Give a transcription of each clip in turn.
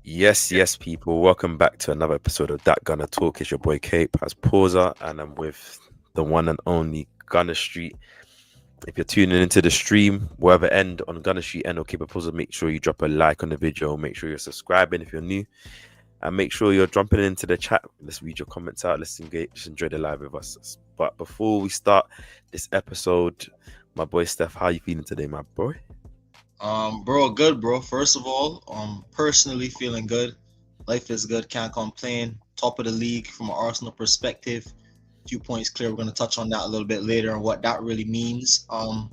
Yes, people. Welcome back to another episode of That Gunner Talk. It's your boy KAPE as Pauser, and I'm with the one and only Gunner Street. If you're tuning into the stream, wherever end on Gunner Street end or KAPE Pauser, make sure you drop a like on the video. Make sure you're subscribing if you're new, and make sure you're jumping into the chat. Let's read your comments out. Let's engage. Just enjoy the live with us. But before we start this episode, my boy Steph, how you feeling today, my boy? Bro, good, bro. First of all, personally feeling good. Life is good, can't complain. Top of the league from an Arsenal perspective. 2 points clear. We're gonna touch on that a little bit later and what that really means. But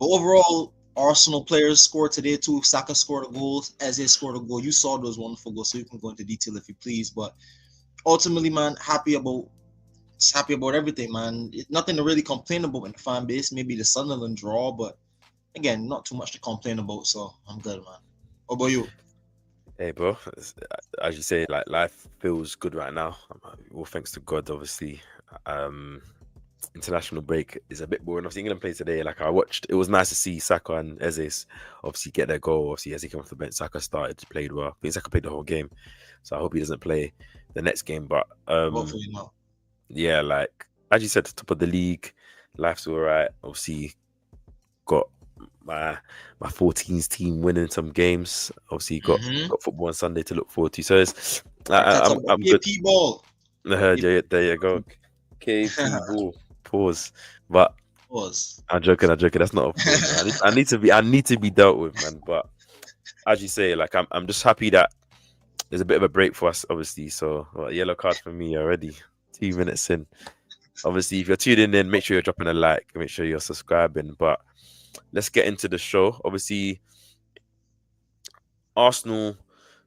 overall, Arsenal players scored today too. Saka scored a goal. Eze scored a goal. You saw those wonderful goals, so you can go into detail if you please. But ultimately, man, happy about everything, man. Nothing to really complain about in the fan base. Maybe the Sunderland draw, but again, not too much to complain about, so I'm good, man. What about you? Hey, bro. As you say, like life feels good right now. Well, thanks to God, obviously. Um, International break is a bit boring. Obviously, England played today. Like I watched, it was nice to see Saka and Eze obviously get their goal. Obviously, Eze came off the bench. Saka started, played well. I think Saka played the whole game, so I hope he doesn't play the next game. But Hopefully not. yeah, like as you said, top of the league, life's all right. Obviously, got my my 14s team winning some games. Obviously, Mm-hmm. got football on Sunday to look forward to. So it's Arteta, I'm good. KP ball. Yeah, there you go. KP ball. Pause. But Pause. I'm joking. That's not a pause, man. I need to be dealt with, man. But as you say, like I'm just happy that there's a bit of a break for us, obviously. So yellow card for me already. 2 minutes in. Obviously, if you're tuning in, make sure you're dropping a like. Make sure you're subscribing. But let's get into the show. Obviously, Arsenal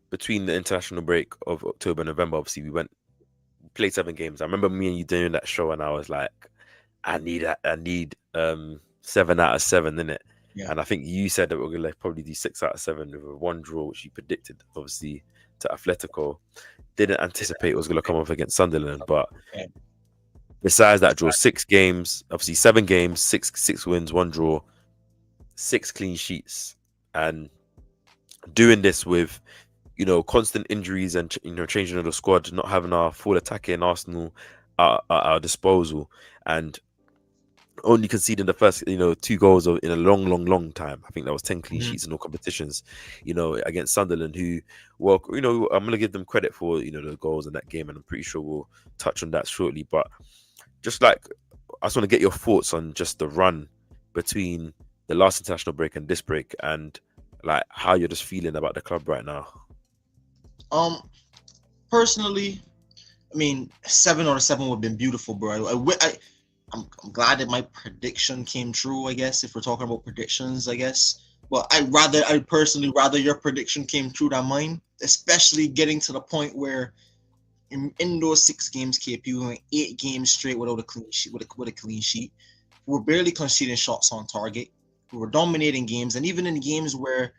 between the international break of October and November, obviously we played 7 games. I remember me and you doing that show, and I was like, I need 7 out of 7 in it. Yeah. And I think you said that we're gonna like, probably do 6 out of 7 with a one draw, which you predicted, obviously, to Atletico. Didn't anticipate it was gonna come off against Sunderland, but Yeah. besides that draw, 6 games, obviously 7 games, six wins, one draw, 6 clean sheets, and doing this with constant injuries and changing of the squad, not having our full attacking Arsenal at our disposal, and only conceding the first 2 goals in a long time. I think that was 10 clean Mm-hmm. sheets in all competitions. Against Sunderland, who, well, I'm gonna give them credit for the goals in that game, and I'm pretty sure we'll touch on that shortly. But just like I just want to get your thoughts on just the run between the last international break and this break, and like how you're just feeling about the club right now. Um, Personally, I mean, 7 out of 7 would have been beautiful, bro. I'm glad that my prediction came true. I guess if we're talking about predictions, I guess. But I personally rather your prediction came true than mine, especially getting to the point where in those 6 games, KP we went 8 games straight without a clean sheet. With a clean sheet, we were barely conceding shots on target. We were dominating games, and even in games where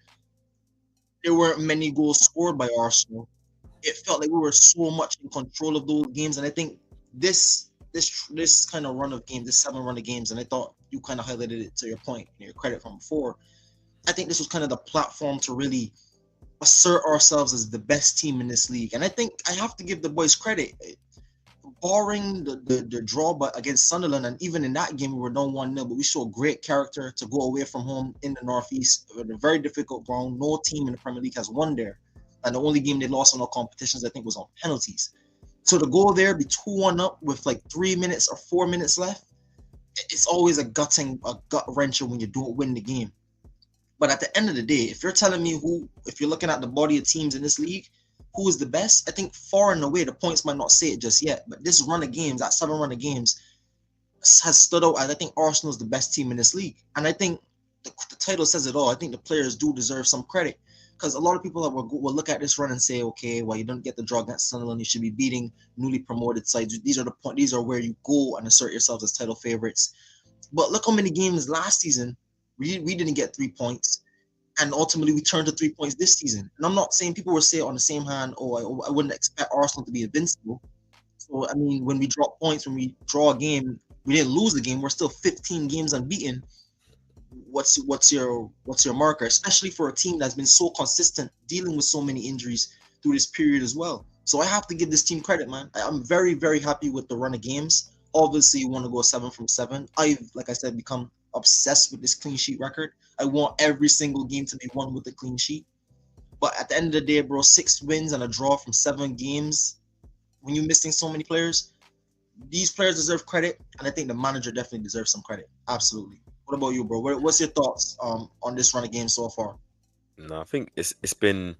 there weren't many goals scored by Arsenal, it felt like we were so much in control of those games. And I think this kind of run of games, this 7 run of games, and I thought you kind of highlighted it to your point, your credit from before. I think this was kind of the platform to really assert ourselves as the best team in this league. And I think I have to give the boys credit. Barring the draw but against Sunderland, and even in that game we were down 1-0, but we showed great character to go away from home in the Northeast with a very difficult ground. No team in the Premier League has won there. And the only game they lost on all competitions, I think, was on penalties. So to go there, be 2-1 up with like 3 minutes or 4 minutes left, it's always a gut wrencher when you don't win the game. But at the end of the day, if you're telling me if you're looking at the body of teams in this league, who is the best? I think far and away, the points might not say it just yet, but this run of games, that 7 run of games, has stood out as I think Arsenal is the best team in this league. And I think the title says it all. I think the players do deserve some credit, because a lot of people will look at this run and say, okay, well, you don't get the draw against Sunderland, you should be beating newly promoted sides. These are where you go and assert yourselves as title favorites. But look how many games last season we didn't get 3 points, and ultimately we turned to 3 points this season. And I'm not saying, people will say on the same hand, I wouldn't expect Arsenal to be invincible. So I mean, when we drop points, when we draw a game, we didn't lose the game. We're still 15 games unbeaten. What's your marker, especially for a team that's been so consistent, dealing with so many injuries through this period as well. So I have to give this team credit, man. I'm very, very happy with the run of games. Obviously, you want to go 7 from 7. Like I said, become obsessed with this clean sheet record. I want every single game to be won with a clean sheet. But at the end of the day, bro, 6 wins and a draw from 7 games. When you're missing so many players, these players deserve credit, and I think the manager definitely deserves some credit. Absolutely. What about you, bro? What's your thoughts on this run of games so far? No, I think it's been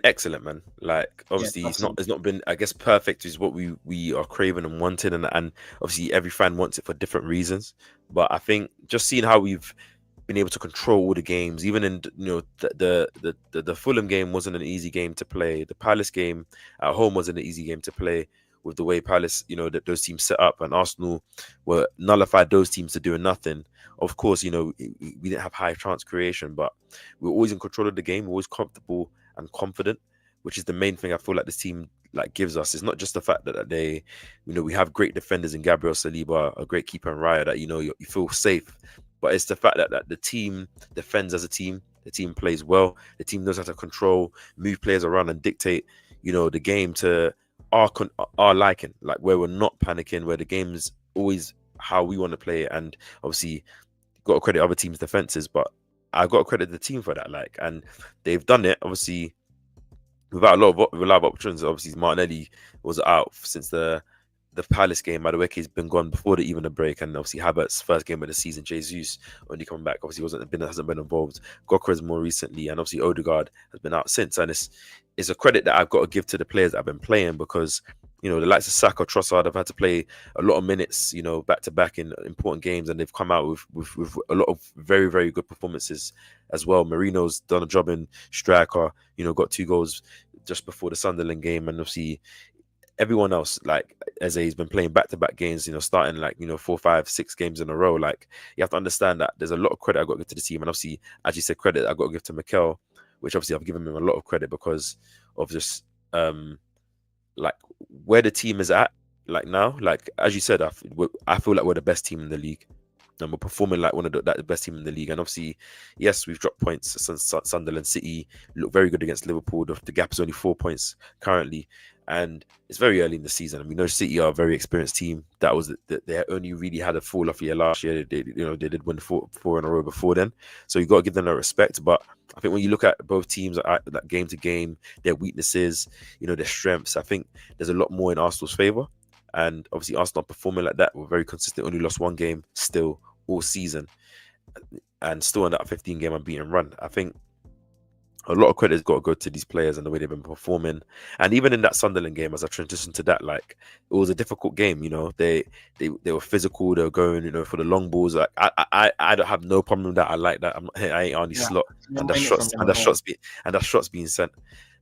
excellent, man. Like Yeah, obviously absolutely. it's not been, I guess, perfect is what we are craving and wanting, and obviously every fan wants it for different reasons. But I think just seeing how we've been able to control all the games, even in the Fulham game wasn't an easy game to play. The Palace game at home wasn't an easy game to play with the way Palace, that those teams set up, and Arsenal were nullified those teams to doing nothing. Of course, we didn't have high chance creation, but we were always in control of the game. We're always comfortable and confident, which is the main thing I feel like this team like gives us. It's not just the fact that they, we have great defenders in Gabriel Saliba, a great keeper in Raya, that you feel safe, but it's the fact that the team defends as a team. The team plays well. The team knows how to control, move players around, and dictate, the game to our liking, like where we're not panicking, where the game's always how we want to play it. And obviously, got to credit other teams' defenses, but I've got to credit the team for that. Like, and they've done it obviously without a lot of reliable options. Obviously, Martinelli was out since the Palace game. Madueke's been gone before even the break, and obviously Havertz's first game of the season. Jesus only coming back, obviously hasn't been involved. Gokras more recently, and obviously Odegaard has been out since. And it's a credit that I've got to give to the players that have been playing, because the likes of Saka, Trossard have had to play a lot of minutes, back to back in important games, and they've come out with a lot of very, very good performances as well. Marino's done a job in striker, got 2 goals just before the Sunderland game, and obviously everyone else, like Eze, has been playing back-to-back games, starting 4, 5, 6 games in a row. Like, you have to understand that there's a lot of credit I've got to give to the team. And obviously, as you said, credit I've got to give to Mikel, which obviously I've given him a lot of credit because of just like where the team is at, like now. Like, as you said, I feel like we're the best team in the league. And we're performing like one of the best team in the league. And obviously, yes, we've dropped points. Sunderland, City look very good against Liverpool. The gap is only 4 points currently, and it's very early in the season. And we know City are a very experienced team. That was they only really had a fall off year last year. They did win four in a row before then. So you got to give them their respect. But I think when you look at both teams, like game to game, their weaknesses, their strengths, I think there's a lot more in Arsenal's favour. And obviously, Arsenal performing like that. We're very consistent. Only lost 1 game still all season, and still in that 15-game unbeaten run. I think a lot of credit has got to go to these players and the way they've been performing. And even in that Sunderland game, as I transitioned to that, like, it was a difficult game. They were physical. They were going, for the long balls. Like, I don't have no problem with that. I like that. I ain't Arnie Slot, and that shots being sent.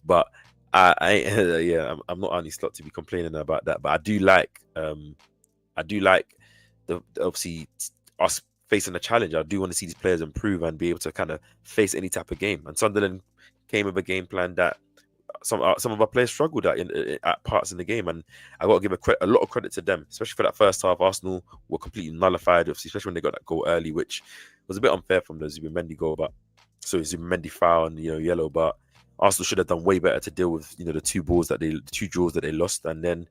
But I'm not Arnie Slot to be complaining about that. But I do like the obviously us facing a challenge. I do want to see these players improve and be able to kind of face any type of game. And Sunderland came with a game plan that some of our players struggled at parts in the game, and I got to give a lot of credit to them, especially for that first half. Arsenal were completely nullified, especially when they got that goal early, which was a bit unfair from the Zubimendi goal, but Zubimendi foul and yellow. But Arsenal should have done way better to deal with the 2 draws that they lost. And then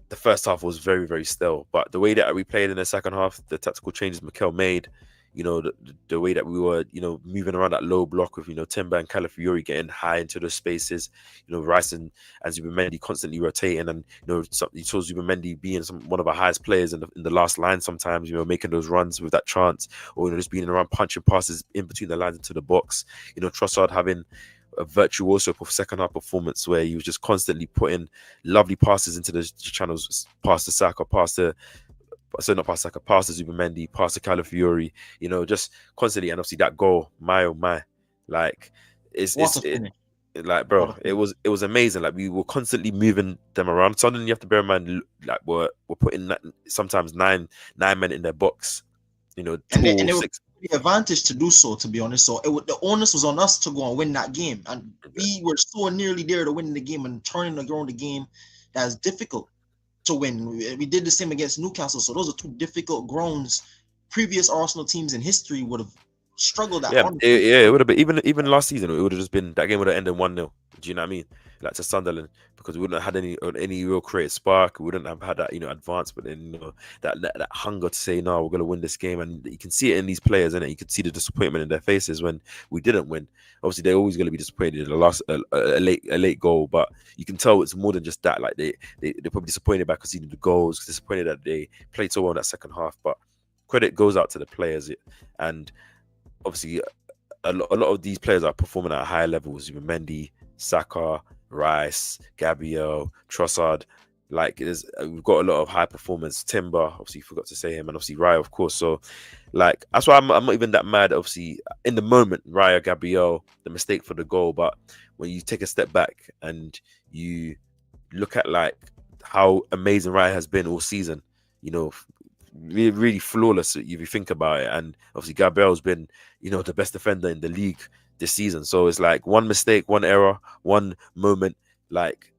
the first half was very, very still. But the way that we played in the second half, the tactical changes Mikel made, the way that we were, moving around that low block with, Timber and Calafiori getting high into those spaces, Rice and Zubimendi constantly rotating, and, you saw Zubimendi being one of our highest players in the last line sometimes, making those runs with that chance, or, just being around punching passes in between the lines into the box, Trossard having a virtuoso second half performance where he was just constantly putting lovely passes into the channels, past to Saka, past to Zubimendi, past to Calafiori, just constantly. And obviously that goal, my oh my, like like, bro, it was amazing. Like, we were constantly moving them around. Suddenly you have to bear in mind, like, we're putting sometimes nine men in their box, tall, and it was 6. the advantage to do so, to be honest. So the onus was on us to go and win that game, and we were so nearly there to winning the game and turning around the game. That's difficult to win. We did the same against Newcastle, so those are 2 difficult grounds. Previous Arsenal teams in history would have struggled at, Yeah, honestly. it would have been even last season. It would have just been that game would have ended 1-0. Do you know what I mean? Like to Sunderland, because we wouldn't have had any real creative spark. We wouldn't have had that advancement and that hunger to say no, we're gonna win this game. And you can see it in these players, and you could see the disappointment in their faces when we didn't win. Obviously, they're always gonna be disappointed in the last a late goal, but you can tell it's more than just that. Like they're probably disappointed by conceding the goals, disappointed that they played so well in that second half. But credit goes out to the players, and obviously a lot of these players are performing at higher levels. Even Mendy, Saka, Rice, Gabriel, Trossard. Like we've got a lot of high performance. Timber, obviously, forgot to say him, and obviously Raya, of course. So, like that's why I'm not even that mad. Obviously, in the moment, Raya, Gabriel, the mistake for the goal. But when you take a step back and you look at like how amazing Raya has been all season, really, really flawless if you think about it. And obviously Gabriel's been, the best defender in the league this season. So it's like one mistake, one error, one moment. Like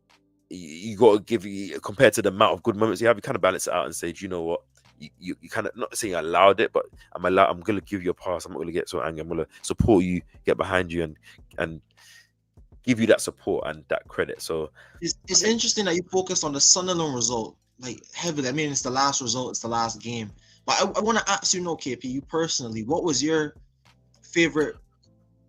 you got to compared to the amount of good moments you have, you kind of balance it out and say, do you know what? You kind of not saying I allowed it, but I'm gonna give you a pass. I'm not gonna get so angry. I'm gonna support you, get behind you, and give you that support and that credit. So It's interesting that you focus on the Sunderland result like heavily. I mean, it's the last result, it's the last game. But I want to ask you, KP, you personally, what was your favorite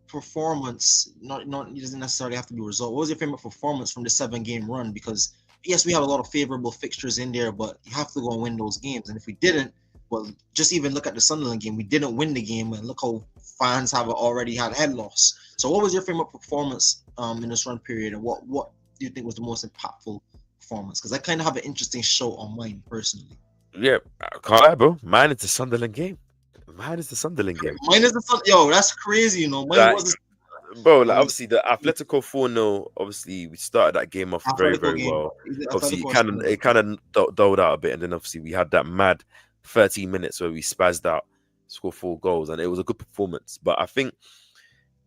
performance? Not it doesn't necessarily have to be a result. What was your favorite performance from the 7-game run? Because yes, we have a lot of favorable fixtures in there, but you have to go and win those games. And if we didn't, well, just even look at the Sunderland game. We didn't win the game, and look how fans have already had head loss. So, what was your favorite performance in this run period, and what do you think was the most impactful performance? Because I kind of have an interesting show on mine personally. yeah, I can't lie, bro. Mine is the Sunderland game. Mine is the Sunderland game. Mine is the fun. Yo, that's crazy. Mine Like, was bro, like obviously the Atletico 4-0, obviously we started that game off very, Atletico very game. well. Obviously Atletico it kind of dulled out a bit, and then obviously we had that mad 13 minutes where we spazzed out, scored 4 goals, and it was a good performance. But I think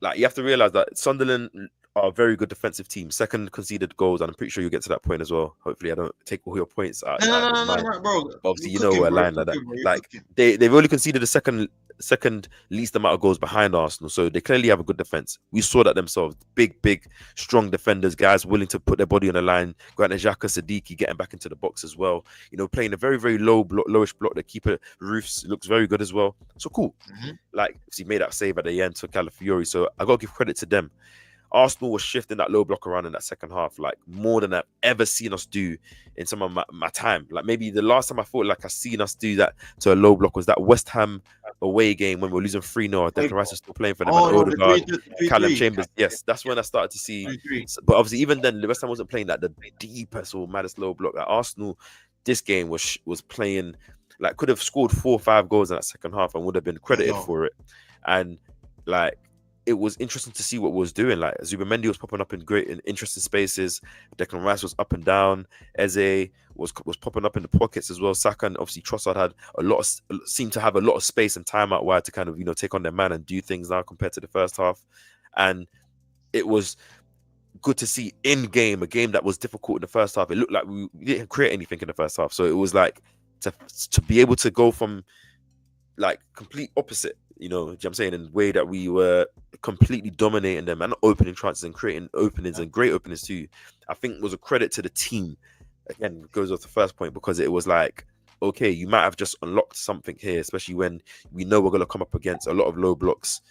like you have to realize that Sunderland are a very good defensive team. Second conceded goals, and I'm pretty sure you'll get to that point as well. Hopefully, I don't take all your points out of mine. No, bro. Obviously, You we're cooking, bro. aligned like that. Like they've only conceded the second least amount of goals behind Arsenal, so they clearly have a good defense. We saw that themselves. Big, strong defenders, guys willing to put their body on the line. Granit Xhaka, Siddiqui getting back into the box as well. Playing a very, very lowish block. The keeper Roofs looks very good as well. So cool. Mm-hmm. Like he made that save at the end to Calafiori, so I got to give credit to them. Arsenal was shifting that low block around in that second half, like more than I've ever seen us do in some of my time. Like maybe the last time I thought like I seen us do that to a low block was that West Ham away game when we were losing 3-0. Declan Rice was still playing for them, and Odegaard, Callum Chambers. Yes, that's when I started to see. But obviously, even then, the West Ham wasn't playing like the deepest or maddest low block. Like Arsenal, this game was playing like could have scored 4 or 5 goals in that second half and would have been credited for it. And like it was interesting to see what was doing. Like Zubamendi was popping up in great and interesting spaces. Declan Rice was up and down. Eze was popping up in the pockets as well. Saka and obviously Trossard had seemed to have a lot of space and time out wide to kind of take on their man and do things now compared to the first half. And it was good to see in game a game that was difficult in the first half. It looked like we didn't create anything in the first half, so it was like to be able to go from like complete opposite. You know what I'm saying? In the way that we were completely dominating them and opening chances and creating openings and great openings too, I think was a credit to the team. Again, goes off the first point because it was like, okay, you might have just unlocked something here, especially when we know we're going to come up against a lot of low blocks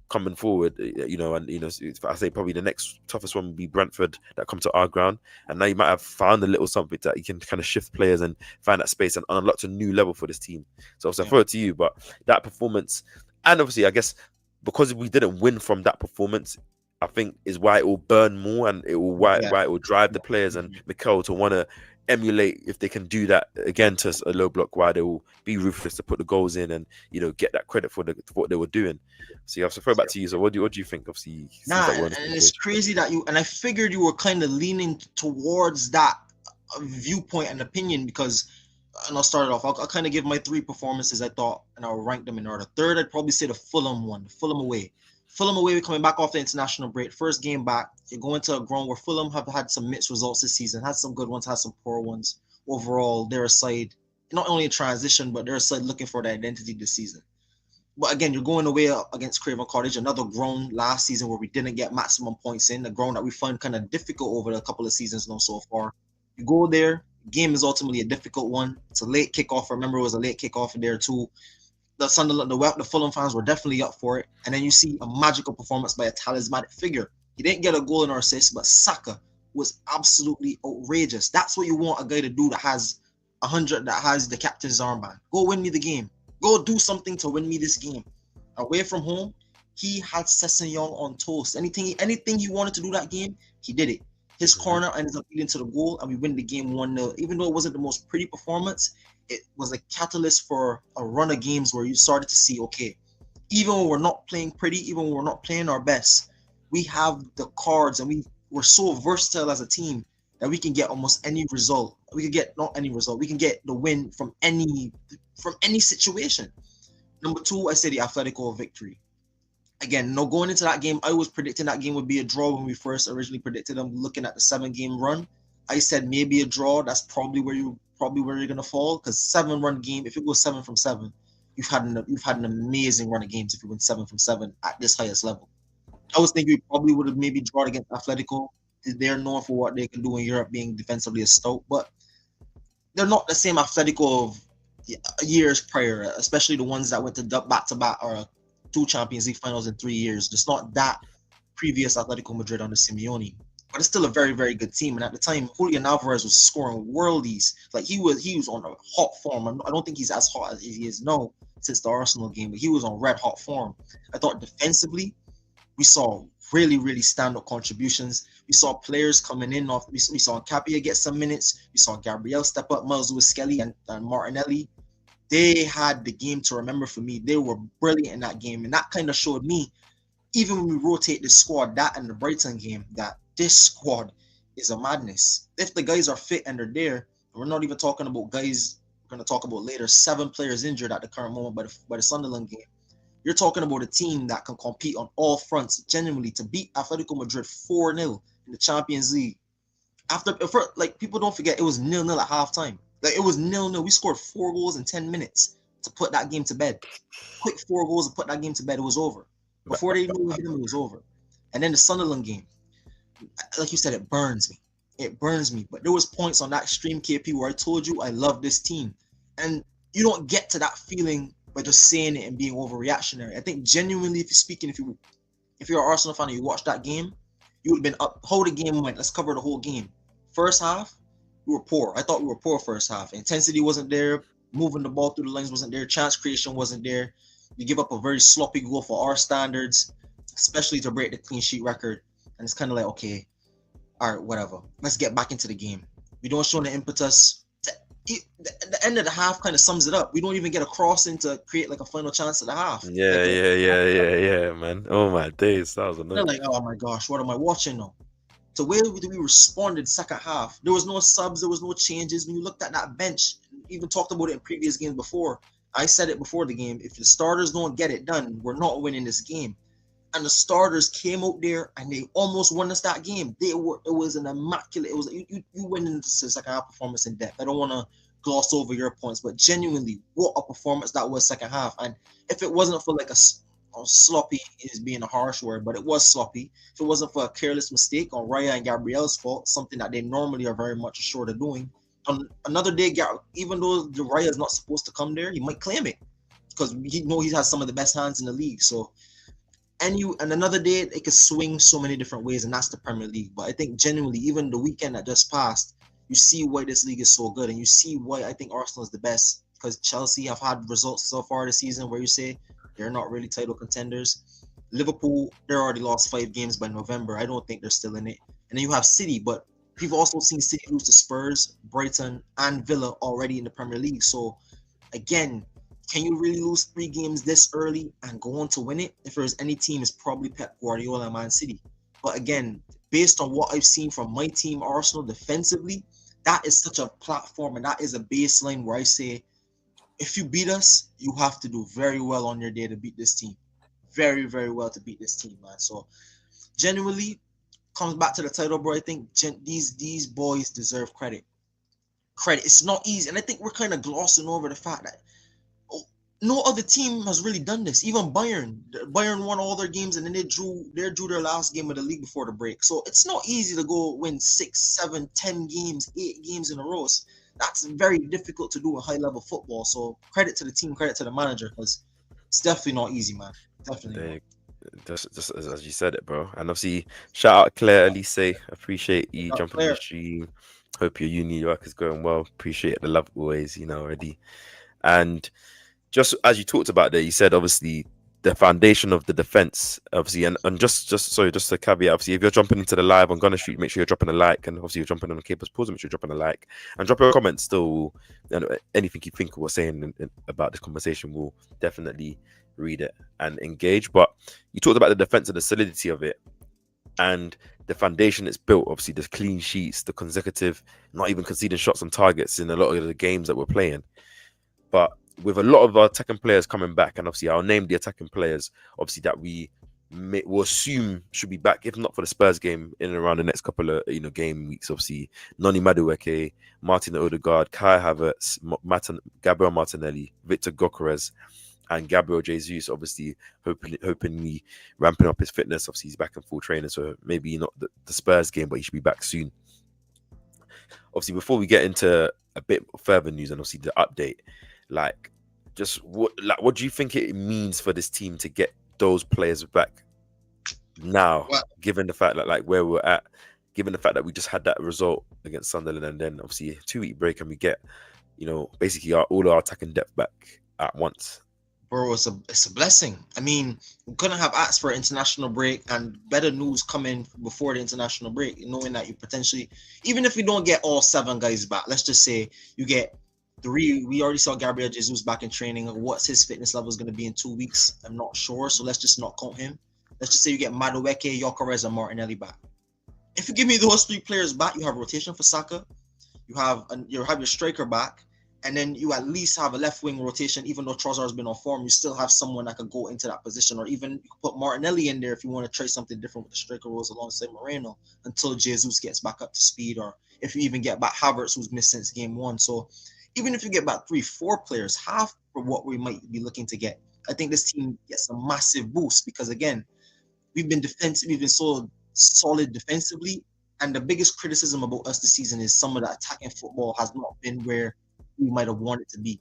coming forward, I say probably the next toughest one would be Brentford that come to our ground, and now you might have found a little something that you can kind of shift players and find that space and unlock a new level for this team. So I throw it to you, but that performance, and obviously I guess because we didn't win from that performance, I think is why it will burn more and it will why it will drive the players and Mikel to want to emulate if they can do that again to a low block, why they will be ruthless to put the goals in and get that credit for what they were doing. So you have to throw back to you. So what do you think? Obviously, and it's crazy that and I figured you were kind of leaning towards that viewpoint and opinion because, and I'll start it off. I'll kind of give my 3 performances I thought, and I'll rank them in order. Third, I'd probably say the Fulham one, Fulham away. We're coming back off the international break. First game back, you're going to a ground where Fulham have had some mixed results this season. Had some good ones, had some poor ones. Overall, they're a side, not only a transition, but they're a side looking for their identity this season. But again, you're going away against Craven Cottage, another ground last season where we didn't get maximum points in, a ground that we found kind of difficult over a couple of seasons now so far. You go there, game is ultimately a difficult one. It's a late kickoff. Remember, it was a late kickoff there too. The Sunderland, the Fulham fans were definitely up for it. And then you see a magical performance by a talismanic figure. He didn't get a goal in our assist, but Saka was absolutely outrageous. That's what you want a guy to do that has 100, that has the captain's armband. Go win me the game. Go do something to win me this game. Away from home, he had Sessegnon on toast. Anything he wanted to do that game, he did it. His corner ended up leading to the goal, and we win the game 1-0. Even though it wasn't the most pretty performance, it was a catalyst for a run of games where you started to see, okay, even when we're not playing pretty, even when we're not playing our best, we have the cards, and we're so versatile as a team that we can get almost any result. We can get not any result. We can get the win from any situation. Number 2, I say the Atletico victory. Again, no, going into that game, I was predicting that game would be a draw when we first originally predicted them. Looking at the 7-game run, I said maybe a draw. That's probably where you're gonna fall, because 7-run game. If it goes 7 from 7, you've had an amazing run of games. If you win 7 from 7 at this highest level, I was thinking we probably would have maybe drawn against Atletico. They're known for what they can do in Europe, being defensively stout, but they're not the same Atletico of years prior, especially the ones that went to back-to-back or 2 Champions League finals in 3 years. Just not that previous Atletico Madrid under Simeone. But it's still a very, very good team. And at the time, Julian Alvarez was scoring worldies. Like he was on a hot form. I don't think he's as hot as he is now since the Arsenal game, but he was on red hot form. I thought defensively, we saw really, really stand-up contributions. We saw players coming in off. We saw KAPE get some minutes. We saw Gabriel step up, Maurizio Micheli and Martinelli. They had the game to remember for me. They were brilliant in that game. And that kind of showed me, even when we rotate this squad, that and the Brighton game, that this squad is a madness. If the guys are fit and they're there, we're not even talking about guys we're going to talk about later, 7 players injured at the current moment by the Sunderland game. You're talking about a team that can compete on all fronts, genuinely, to beat Atletico Madrid 4-0 in the Champions League. People don't forget, it was 0-0 at halftime. Like, it was 0-0. We scored 4 goals in 10 minutes to put that game to bed. Quick 4 goals and put that game to bed. It was over. Before they knew we hit them, it was over. And then the Sunderland game, like you said, it burns me. It burns me. But there was points on that stream, KP, where I told you I love this team. And you don't get to that feeling by just saying it and being overreactionary. I think genuinely, if you're an Arsenal fan and you watched that game, you would have been up. How the game went. Let's cover the whole game. First half, we were poor. I thought we were poor first half. Intensity wasn't there. Moving the ball through the lines wasn't there. Chance creation wasn't there. We give up a very sloppy goal for our standards, especially to break the clean sheet record. And it's kind of like, okay, all right, whatever. Let's get back into the game. We don't show the impetus. The end of the half kind of sums it up. We don't even get a crossing to create like a final chance at the half. Yeah, man. Oh my days, that was They're annoying. like, oh my gosh, what am I watching now? The way we responded second half, there was no subs, there was no changes. When you looked at that bench, even talked about it in previous games before. I said it before the game. If the starters don't get it done, we're not winning this game. And the starters came out there and they almost won us that game. It was an immaculate. It was you went into the second half performance in depth. I don't want to gloss over your points, but genuinely, what a performance that was second half. And if it wasn't for like a sloppy is being a harsh word, but it was sloppy. If it wasn't for a careless mistake on Raya and Gabriel's fault, something that they normally are very much assured of doing, on another day, even though the Raya is not supposed to come there, he might claim it because he has some of the best hands in the league. So, and another day, it could swing so many different ways, and that's the Premier League. But I think genuinely, even the weekend that just passed, you see why this league is so good, and you see why I think Arsenal is the best, because Chelsea have had results so far this season where you say they're not really title contenders. Liverpool, they're already lost 5 games by November. I don't think they're still in it. And then you have City, but we've also seen City lose to Spurs, Brighton, and Villa already in the Premier League. So, again, can you really lose 3 games this early and go on to win it? If there's any team, it's probably Pep Guardiola and Man City. But again, based on what I've seen from my team, Arsenal, defensively, that is such a platform and that is a baseline where I say, if you beat us, you have to do very well on your day to beat this team. Very, very well to beat this team, man. So, genuinely, comes back to the title, bro. I think these boys deserve credit. It's not easy. And I think we're kind of glossing over the fact that no other team has really done this. Even Bayern won all their games and then they drew their last game of the league before the break. So it's not easy to go win 6, 7, 10 games, 8 games in a row. That's very difficult to do in high level football. So credit to the team, credit to the manager, because it's definitely not easy, man. Definitely not. They just as you said it, bro. And obviously, shout out Claire Elise. Appreciate you Got jumping in the Claire. stream. Hope your uni work is going well. Appreciate the love always, already. And just as you talked about there, you said obviously the foundation of the defense, obviously, and just a caveat, obviously, if you're jumping into the live on Gunner Street, make sure you're dropping a like, and obviously you're jumping on the Capers Pause, make sure you're dropping a like, and drop a comment still, and anything you think we're saying about this conversation, we'll definitely read it and engage. But you talked about the defense and the solidity of it, and the foundation it's built, obviously, the clean sheets, the consecutive, not even conceding shots on targets in a lot of the games that we're playing. But with a lot of our attacking players coming back, and obviously I'll name the attacking players, obviously that will assume should be back, if not for the Spurs game, in and around the next couple of game weeks. Obviously, Noni Madueke, Martin Odegaard, Kai Havertz, Gabriel Martinelli, Victor Gyokeres, and Gabriel Jesus. Obviously, hoping ramping up his fitness. Obviously, he's back in full training, so maybe not the Spurs game, but he should be back soon. Obviously, before we get into a bit further news and obviously the update, what do you think it means for this team to get those players back now, Well, given the fact that where we're at, given the fact that we just had that result against Sunderland, and then obviously a 2-week break, and we get basically all our attacking depth back at once? bro, it's a blessing. I mean, we couldn't have asked for an international break and better news coming before the international break, knowing that you potentially, even if we don't get all 7 guys back, let's just say you get 3. We already saw Gabriel Jesus back in training. What's his fitness level is going to be in 2 weeks? I'm not sure. So let's just not count him. Let's just say you get Madueke, Gyokeres, and Martinelli back. If you give me those 3 players back, you have rotation for Saka. You have your striker back, and then you at least have a left wing rotation. Even though Trossard has been on form, you still have someone that could go into that position, or even you could put Martinelli in there if you want to try something different with the striker roles alongside Moreno until Jesus gets back up to speed, or if you even get back Havertz, who's missed since game 1. So even if you get back 3-4 players, half for what we might be looking to get, I think this team gets a massive boost, because again, we've been so solid defensively, and the biggest criticism about us this season is some of the attacking football has not been where we might have wanted to be.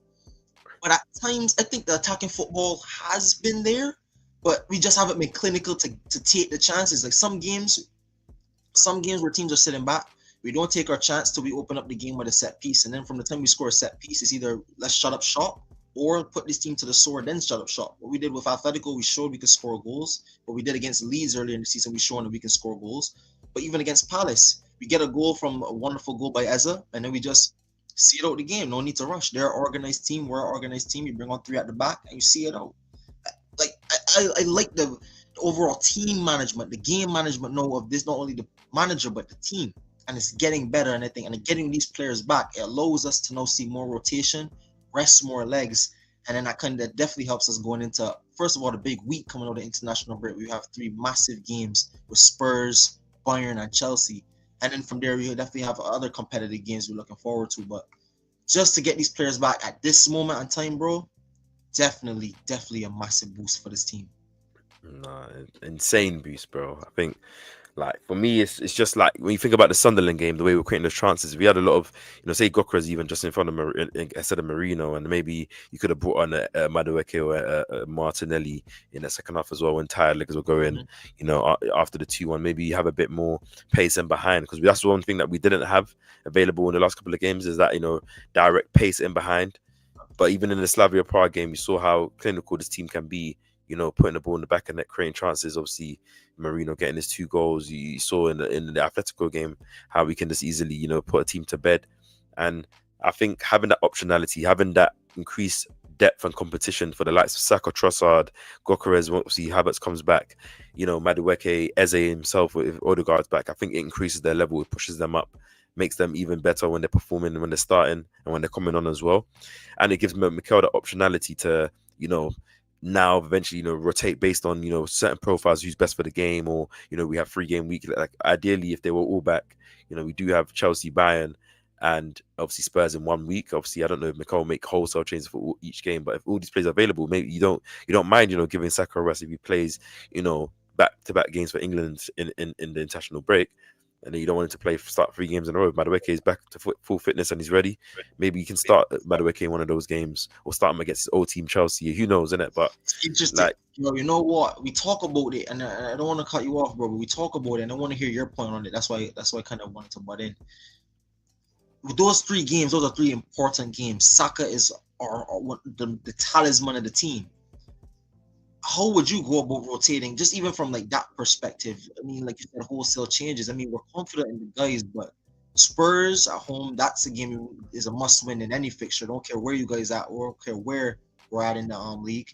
But at times, I think the attacking football has been there, but we just haven't been clinical to take the chances. Like some games where teams are sitting back, we don't take our chance till we open up the game with a set piece, and then from the time we score a set piece, it's either let's shut up shop or put this team to the sword, then shut up shop. What we did with Atletico, we showed we could score goals. What we did against Leeds earlier in the season, we showed that we can score goals. But even against Palace, we get a goal from a wonderful goal by Eza, and then we just see it out the game. No need to rush. They're an organized team. We're an organized team. You bring on 3 at the back, and you see it out. Like I like the overall team management, the game management now of this, not only the manager but the team, and it's getting better. And I think, and getting these players back, it allows us to now see more rotation, rest more legs, and then that definitely helps us going into, first of all, the big week coming out of the international break. We have 3 massive games with Spurs, Bayern, and Chelsea, and then from there we definitely have other competitive games we're looking forward to. But just to get these players back at this moment in time, bro, definitely a massive boost for this team. Nah, insane boost, bro. I think, for me, it's just like when you think about the Sunderland game, the way we're creating those chances, we had a lot of, say Gyokeres even just in front of instead of Marino, and maybe you could have brought on a Madueke or a Martinelli in the second half as well when tired legs were going, after the 2-1. Maybe you have a bit more pace in behind, because that's one thing that we didn't have available in the last couple of games, is that, direct pace in behind. But even in the Slavia Prague game, you saw how clinical this team can be, putting the ball in the back of net, creating chances. Obviously, Marino getting his 2 goals. You saw in the Atletico game how we can just easily, put a team to bed. And I think having that optionality, having that increased depth and competition for the likes of Saka, Trossard, Gyokeres, obviously Havertz comes back, Madueke, Eze himself, with Odegaard's back, I think it increases their level, it pushes them up, makes them even better when they're performing, when they're starting, and when they're coming on as well. And it gives Mikel the optionality to, now eventually, rotate based on, certain profiles, who's best for the game, or, we have 3-game week. Like ideally, if they were all back, we do have Chelsea, Bayern, and obviously Spurs in 1 week. Obviously, I don't know if Mikel will make wholesale changes for each game, but if all these players are available, maybe you don't mind, giving Saka a rest if he plays, back-to-back games for England in the international break, and then you don't want him to start 3 games in a row. Madueke is back to full fitness and he's ready. Maybe you can start Madueke in one of those games or start him against his old team Chelsea. Who knows, innit? But it's just like, you know what? We talk about it, and I don't want to cut you off, bro. But we talk about it, and I want to hear your point on it. That's why I kind of wanted to butt in. With those 3 games, those are 3 important games. Saka is the talisman of the team. How would you go about rotating, just even from like that perspective? I mean, like you said, wholesale changes. I mean, we're confident in the guys, but Spurs at home, that's a game is a must-win in any fixture. Don't care where you guys at, or don't care where we're at in the league.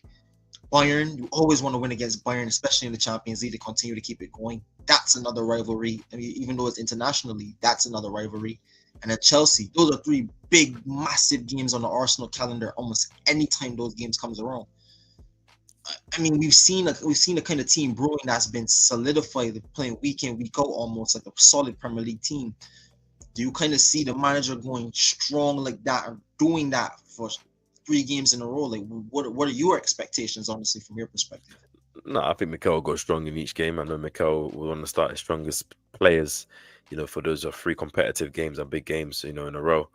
Bayern, you always want to win against Bayern, especially in the Champions League, to continue to keep it going. That's another rivalry. I mean, even though it's internationally, that's another rivalry. And at Chelsea, those are 3 big, massive games on the Arsenal calendar almost any time those games comes around. I mean, we've seen a kind of team brewing that's been solidified, playing week in, week out, almost like a solid Premier League team. Do you kind of see the manager going strong like that, or doing that for 3 games in a row? Like, what are your expectations, honestly, from your perspective? No, I think Mikel will go strong in each game. I know Mikel will want to start his strongest players, for those are 3 competitive games and big games, in a row.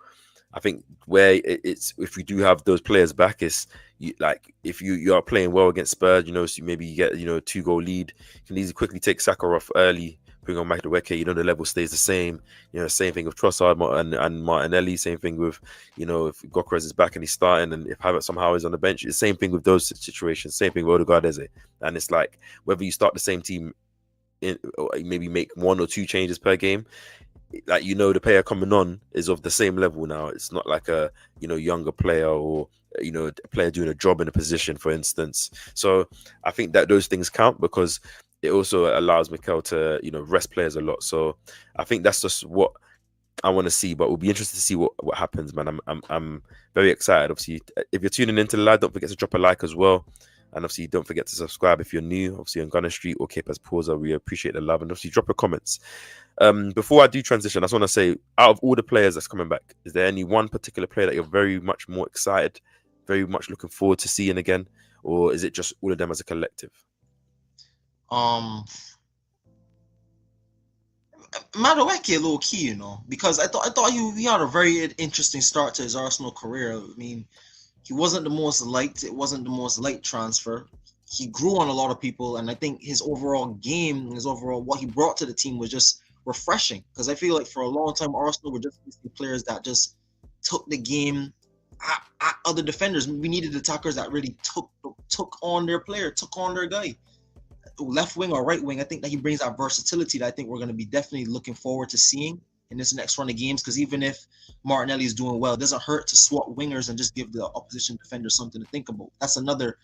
I think where it's if we do have those players back, is if you are playing well against Spurs, so maybe you get 2-goal lead, you can easily quickly take Saka off early, bring on Madueke, the level stays the same. Same thing with Trossard and Martinelli. Same thing with if Gokras is back and he's starting, and if Havertz somehow is on the bench, it's the same thing with those situations. Same thing with Odegaard, and it's like whether you start the same team, or maybe make 1 or 2 changes per game. Like the player coming on is of the same level now. It's not like a younger player or a player doing a job in a position, for instance. So I think that those things count, because it also allows Mikel to rest players a lot. So I think that's just what I want to see. But we'll be interested to see what happens, man. I'm very excited. Obviously, if you're tuning into the live, don't forget to drop a like as well. And obviously, don't forget to subscribe if you're new, obviously on Gunner Street or KAPE as Pausa. We appreciate the love, and obviously drop your comments. Before I do transition, I just want to say, out of all the players that's coming back, is there any one particular player that you're very much more excited, very much looking forward to seeing again, or is it just all of them as a collective? Madueke low key, because I thought he had a very interesting start to his Arsenal career. I mean, he wasn't the most liked. It wasn't the most liked transfer. He grew on a lot of people, and I think his overall game, what he brought to the team was just refreshing. Because I feel like for a long time, Arsenal were just missing players that just took the game at other defenders. We needed attackers that really took on their player, took on their guy. Left wing or right wing, I think that he brings that versatility that I think we're going to be definitely looking forward to seeing in this next run of games. Because even if Martinelli is doing well, it doesn't hurt to swap wingers and just give the opposition defender something to think about. That's another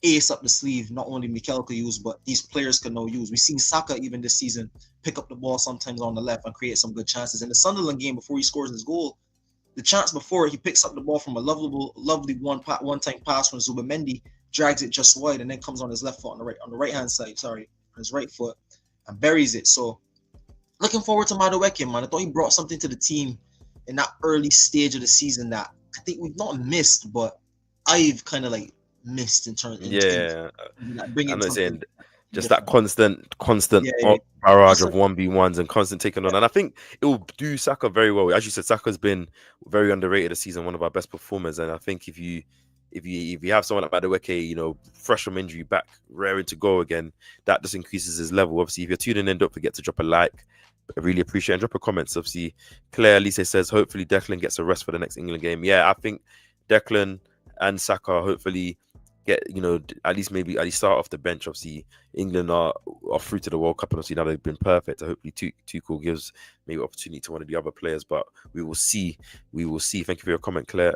ace up the sleeve, not only Mikel could use, but these players can now use. We've seen Saka even this season pick up the ball sometimes on the left and create some good chances. In the Sunderland game, before he scores his goal, the chance before, he picks up the ball from a lovely one-time pass from Zubimendi, drags it just wide, and then comes on his left foot on the right hand side, on his right foot, and buries it. So looking forward to Madueke, man. I thought he brought something to the team in that early stage of the season that I think we've not missed, but I've kind of like missed in terms. I'm not saying just that constant barrage of 1v1s and constant taking on. And I think it will do Saka very well. As you said, Saka's been very underrated this season, one of our best performers. And I think if you have someone like Madueke, fresh from injury, back raring to go again, that just increases his level. Obviously, if you're tuning in, don't forget to drop a like. I really appreciate it. And drop a comment. So obviously, Claire Elise says, hopefully Declan gets a rest for the next England game. Yeah, I think Declan and Saka hopefully get, at least start off the bench. Obviously, England are through to the World Cup, and obviously now they've been perfect. So hopefully Tuchel gives maybe opportunity to one of the other players, but we will see. Thank you for your comment, Claire.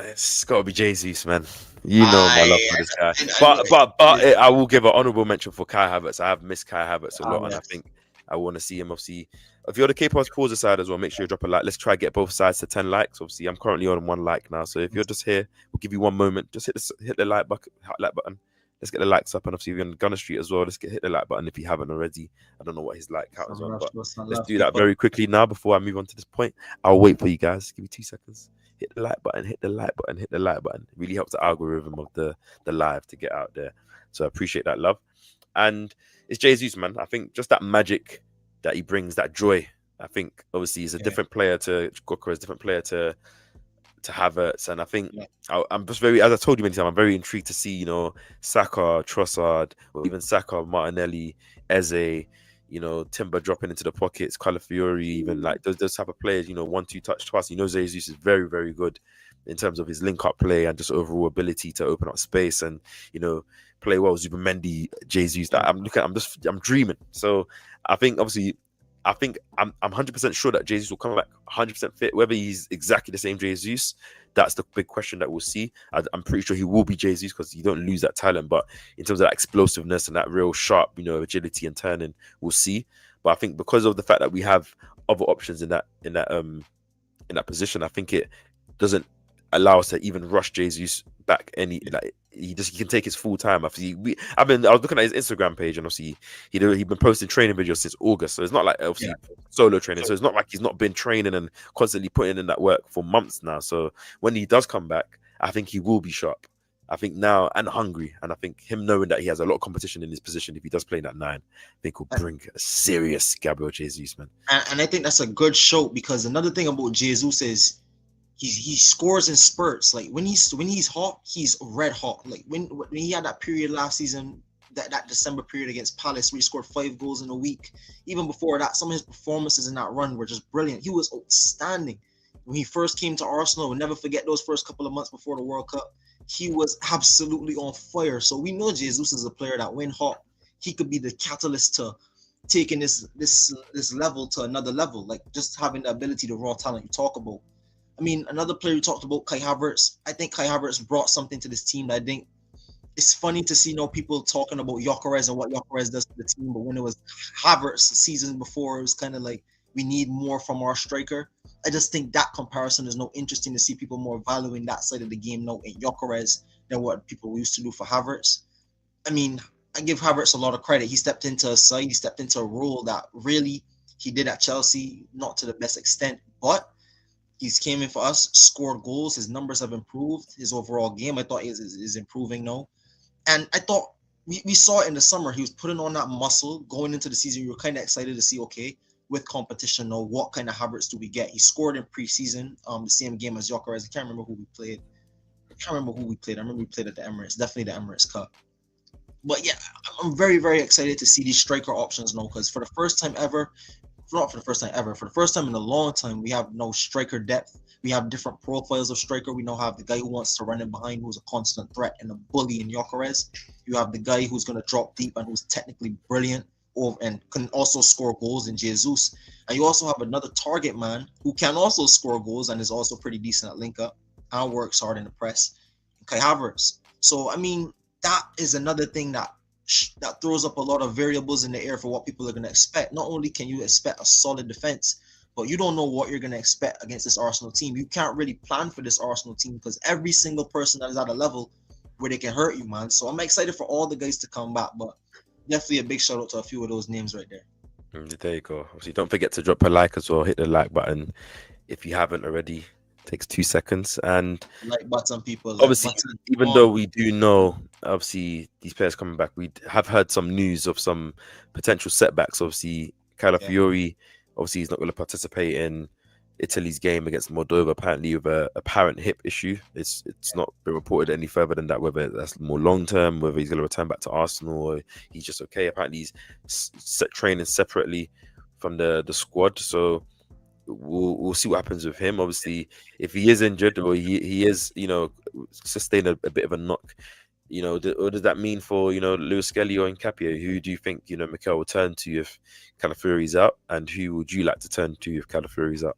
It's got to be Jesus, man. My love for this guy. But I will give an honourable mention for Kai Havertz. I have missed Kai Havertz a lot, and I think I want to see him. Obviously, if you're the KAPE Pausa side as well, make sure you drop a like. Let's try to get both sides to 10 likes. Obviously, I'm currently on 1 like now, so if you're just here, we'll give you 1 moment. Just hit the like button. let's get the likes up, and obviously we're on Gunner Street as well. Let's hit the like button if you haven't already. I don't know what his like count is on, but let's do that very quickly now before I move on to this point. I'll wait for you guys. Give me 2 seconds. Hit the like button, hit the like button, hit the like button. It really helps the algorithm of the live to get out there. So I appreciate that, love. And it's Jesus, man. I think just that magic that he brings, that joy. I think obviously he's a different player to Gyökeres, a different player to Havertz, and I think I'm just very, as I told you many times, I'm very intrigued to see, you know, Saka, Trossard, or even Saka, Martinelli, Eze, you know, Timber dropping into the pockets, Calafiori, even like those type of players, you know, 1-2 touch twice. You know, Jesus is very, very good in terms of his link-up play and just overall ability to open up space and, you know, play well. Zubimendi, Jesus, that I'm dreaming. So I think obviously, I'm 100% sure that Jesus will come back 100% fit. Whether he's exactly the same Jesus, that's the big question that we'll see. I'm pretty sure he will be Jesus because you don't lose that talent. But in terms of that explosiveness and that real sharp, you know, agility and turning, we'll see. But I think because of the fact that we have other options in that position, I think it doesn't allow us to even rush Jesus back any like he can take his full time. I was looking at his Instagram page and obviously he'd been posting training videos since August, so it's not like obviously solo training, so it's not like he's not been training and constantly putting in that work for months now. So when he does come back, I think he will be sharp. I think now and hungry, and I think him knowing that he has a lot of competition in his position if he does play in that 9, I think will bring a serious Gabriel Jesus, man. And I think that's a good show because another thing about Jesus is he scores in spurts. Like when he's hot, he's red hot. Like when he had that period last season, that December period against Palace, where he scored 5 goals in a week. Even before that, some of his performances in that run were just brilliant. He was outstanding when he first came to Arsenal. We'll never forget those first couple of months before the World Cup. He was absolutely on fire. So we know Jesus is a player that when hot, he could be the catalyst to taking this level to another level. Like just having the ability to raw talent you talk about. I mean, another player you talked about, Kai Havertz. I think Kai Havertz brought something to this team that I think it's funny to see people talking about Gyökeres and what Gyökeres does to the team. But when it was Havertz the season before, it was kind of like we need more from our striker. I just think that comparison is no interesting to see people more valuing that side of the game now in Gyökeres than what people used to do for Havertz. I mean, I give Havertz a lot of credit. He stepped into a side, he stepped into a role that really he did at Chelsea, not to the best extent, but he's came in for us, scored goals. His numbers have improved. His overall game, I thought, is improving now. And I thought we saw it in the summer. He was putting on that muscle going into the season. We were kind of excited to see, okay, with competition now, what kind of Havertz do we get? He scored in preseason, the same game as Gyökeres. I can't remember who we played. I remember we played at the Emirates, definitely the Emirates Cup. But yeah, I'm very, very excited to see these striker options now because for the first time in a long time, we have no striker depth. We have different profiles of striker. We now have the guy who wants to run in behind, who's a constant threat and a bully in Gyökeres. You have the guy who's going to drop deep and who's technically brilliant and can also score goals in Jesus. And you also have another target man who can also score goals and is also pretty decent at link up and works hard in the press, Kai Havertz. So, I mean, that is another thing that throws up a lot of variables in the air for what people are going to expect. Not only can you expect a solid defense, but you don't know what you're going to expect against this Arsenal team. You can't really plan for this Arsenal team because every single person that is at a level where they can hurt you, man. So I'm excited for all the guys to come back, but definitely a big shout out to a few of those names right there. There you go. Obviously, don't forget to drop a like as well. Hit the like button if you haven't already. Takes 2 seconds. And like button, people. Obviously, even though we do know, obviously, these players coming back, we have heard some news of some potential setbacks. Obviously, Calafiori, obviously, he's not going to participate in Italy's game against Moldova, apparently with an apparent hip issue. It's not been reported any further than that, whether that's more long-term, whether he's going to return back to Arsenal or he's just okay. Apparently, he's training separately from the squad. So we'll see what happens with him. Obviously, if he is injured or he is, sustained a bit of a knock, what does that mean for, Lewis Skelly or Nkapie? Who do you think, Mikel will turn to if Calafiori's out? And who would you like to turn to if Calafiori's out?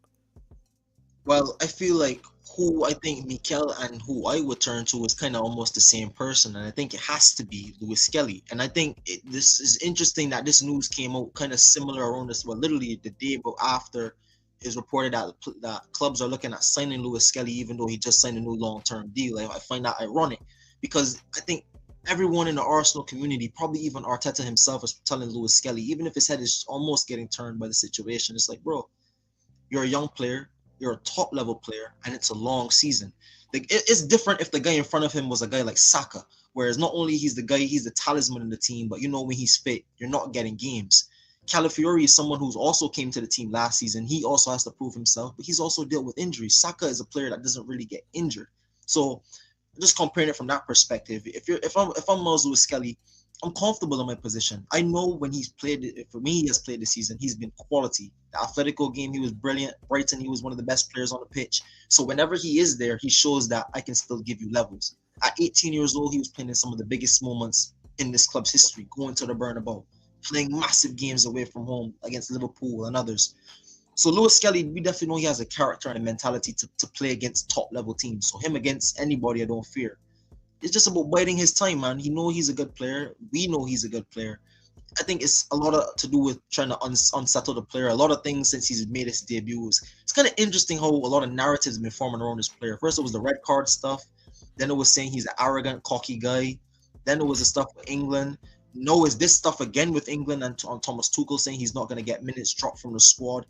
Well, I feel like who I think Mikel and who I would turn to is kind of almost the same person. And I think it has to be Lewis Skelly. And I think this is interesting that this news came out kind of similar around this, literally the day after is reported that clubs are looking at signing Lewis Skelly, even though he just signed a new long-term deal. I find that ironic because I think everyone in the Arsenal community, probably even Arteta himself, is telling Lewis Skelly, even if his head is almost getting turned by the situation, it's like, bro, you're a young player, you're a top level player, and it's a long season. Like it's different if the guy in front of him was a guy like Saka, whereas not only he's the guy, he's the talisman in the team, but you know when he's fit, you're not getting games. Calafiori is someone who's also came to the team last season. He also has to prove himself, but he's also dealt with injuries. Saka is a player that doesn't really get injured. So just comparing it from that perspective, if I'm Maurizio Micheli, I'm comfortable in my position. I know when he's played, for me, he has played this season. He's been quality. The Atletico game, he was brilliant. Brighton, he was one of the best players on the pitch. So whenever he is there, he shows that I can still give you levels. At 18 years old, he was playing in some of the biggest moments in this club's history, going to the Bernabeu, playing massive games away from home against Liverpool and others. So Lewis Skelly, we definitely know he has a character and a mentality to play against top level teams. So him against anybody, I don't fear. It's just about biding his time, man. He know he's a good player. We know he's a good player. I think it's a lot of to do with trying to unsettle the player. A lot of things since he's made his debut. It's kind of interesting how a lot of narratives have been forming around this player. First, it was the red card stuff. Then it was saying he's an arrogant, cocky guy. Then it was the stuff with England. No, is this stuff again with England and on Thomas Tuchel saying he's not going to get minutes dropped from the squad.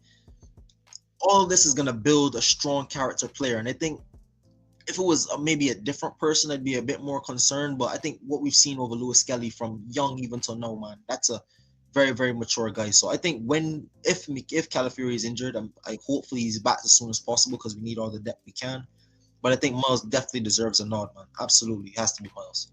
All of this is going to build a strong character player. And I think if it was maybe a different person, I'd be a bit more concerned. But I think what we've seen over Lewis Skelly from young even till now, man, that's a very, very mature guy. So I think if Calafiori is injured, I hopefully he's back as soon as possible because we need all the depth we can. But I think Miles definitely deserves a nod, man. Absolutely, it has to be Miles.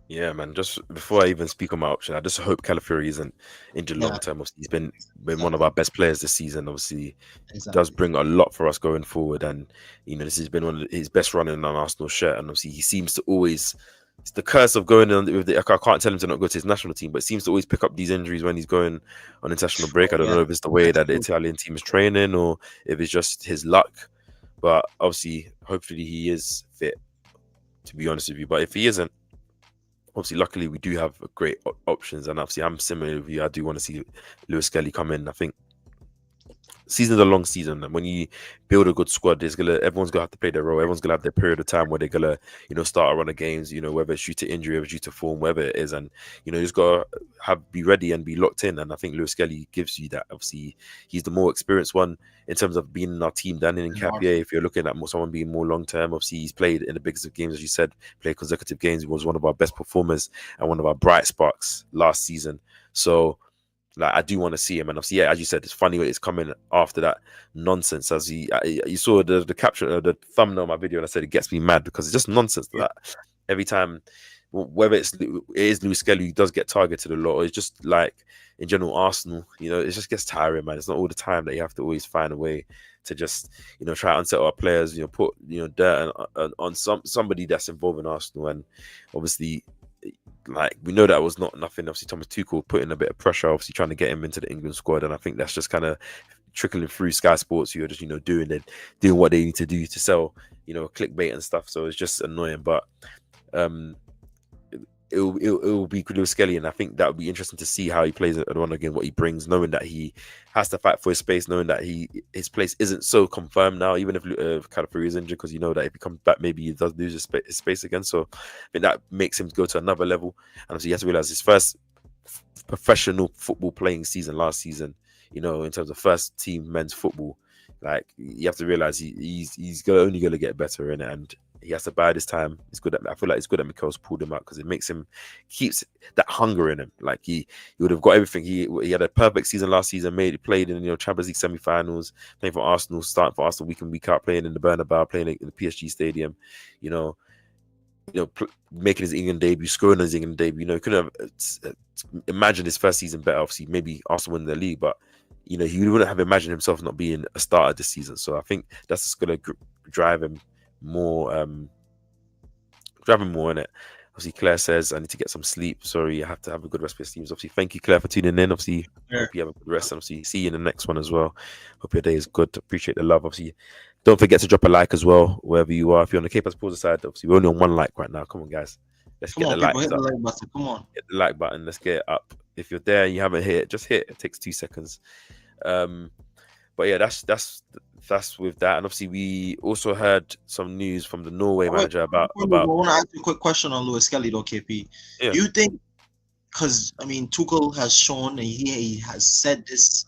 Yeah, man. Just before I even speak on my option, I just hope Calafiori isn't injured long Yeah, term. Obviously, he's been one of exactly, our best players this season. Obviously, does exactly. bring a lot for us going forward, and this has been one of his best running on Arsenal shirt. And obviously, he seems to always. It's the curse of going on with the. I can't tell him to not go to his national team, but it seems to always pick up these injuries when he's going on international break. I don't Yeah, know if it's the way that's that the true. Italian team is training or if it's just his luck. But obviously, hopefully, he is fit. To be honest with you, but if he isn't, obviously, luckily we do have great options, and obviously I'm similar with you. I do want to see Lewis Skelly come in. I think season's a long season, and when you build a good squad, everyone's gonna have to play their role. Everyone's gonna have their period of time where they're gonna start a run of games. Whether it's due to injury, whether it's due to form, whatever it is, and you just gotta be ready and be locked in. And I think Lewis Skelly gives you that. Obviously, he's the more experienced one in terms of being in our team than in KAPE. If you're looking at someone being more long term, obviously he's played in the biggest games, as you said, played consecutive games. He was one of our best performers and one of our bright sparks last season. So like I do want to see him, and obviously, yeah, as you said, it's funny when it's coming after that nonsense. As you saw the caption, the thumbnail of my video, and I said it gets me mad because it's just nonsense Yeah, that every time, whether it is Lewis Skelly who does get targeted a lot, or it's just like in general Arsenal, it just gets tiring, man. It's not all the time that you have to always find a way to just try to unsettle our players, put dirt on somebody that's involved in Arsenal, and obviously like we know that was not nothing. Obviously, Thomas Tuchel putting a bit of pressure, obviously trying to get him into the England squad, and I think that's just kind of trickling through Sky Sports, who are just doing what they need to do to sell clickbait and stuff. So it's just annoying, but um, it'll be good with Skelly, and I think that would be interesting to see how he plays at one again, what he brings, knowing that he has to fight for his space, knowing that his place isn't so confirmed now, even if Calafiori is injured, because that if he comes back, maybe he does lose his space again. So I think that makes him go to another level, and obviously he has to realize his first professional football playing season last season, in terms of first team men's football. Like you have to realize he's only going to get better in it, and he has to bide his time. It's good. I feel like it's good that Mikel's pulled him out because it makes him keeps that hunger in him. Like he would have got everything. He had a perfect season last season. Played in Champions League semi-finals, playing for Arsenal, starting for Arsenal week in week out, playing in the Bernabeu, playing in the PSG stadium. Making his England debut, scoring his England debut. Couldn't have imagined his first season better. Obviously, maybe Arsenal win the league, but he wouldn't have imagined himself not being a starter this season. So I think that's just going to drive him more in it. Obviously Claire says I need to get some sleep, sorry, I have to have a good rest for your teams. Obviously thank you Claire for tuning in. Obviously sure. hope you have a good rest, and obviously see you in the next one as well. Hope your day is good. Appreciate the love. Obviously don't forget to drop a like as well wherever you are. If you're on the Cape Pause side, obviously we're only on one like right now. Come on guys, let's Come get the on, people, likes hit the up. like button. Come on. Hit the like button, let's get it up. If you're there and you haven't hit it, just hit it. It takes 2 seconds. But yeah, that's that's with that. And obviously, we also heard some news from the Norway Oh, wait, manager before you go, I want to ask you a quick question on Lewis Kelly, though, KP. yeah, Do you think, because I mean, Tuchel has shown and he has said this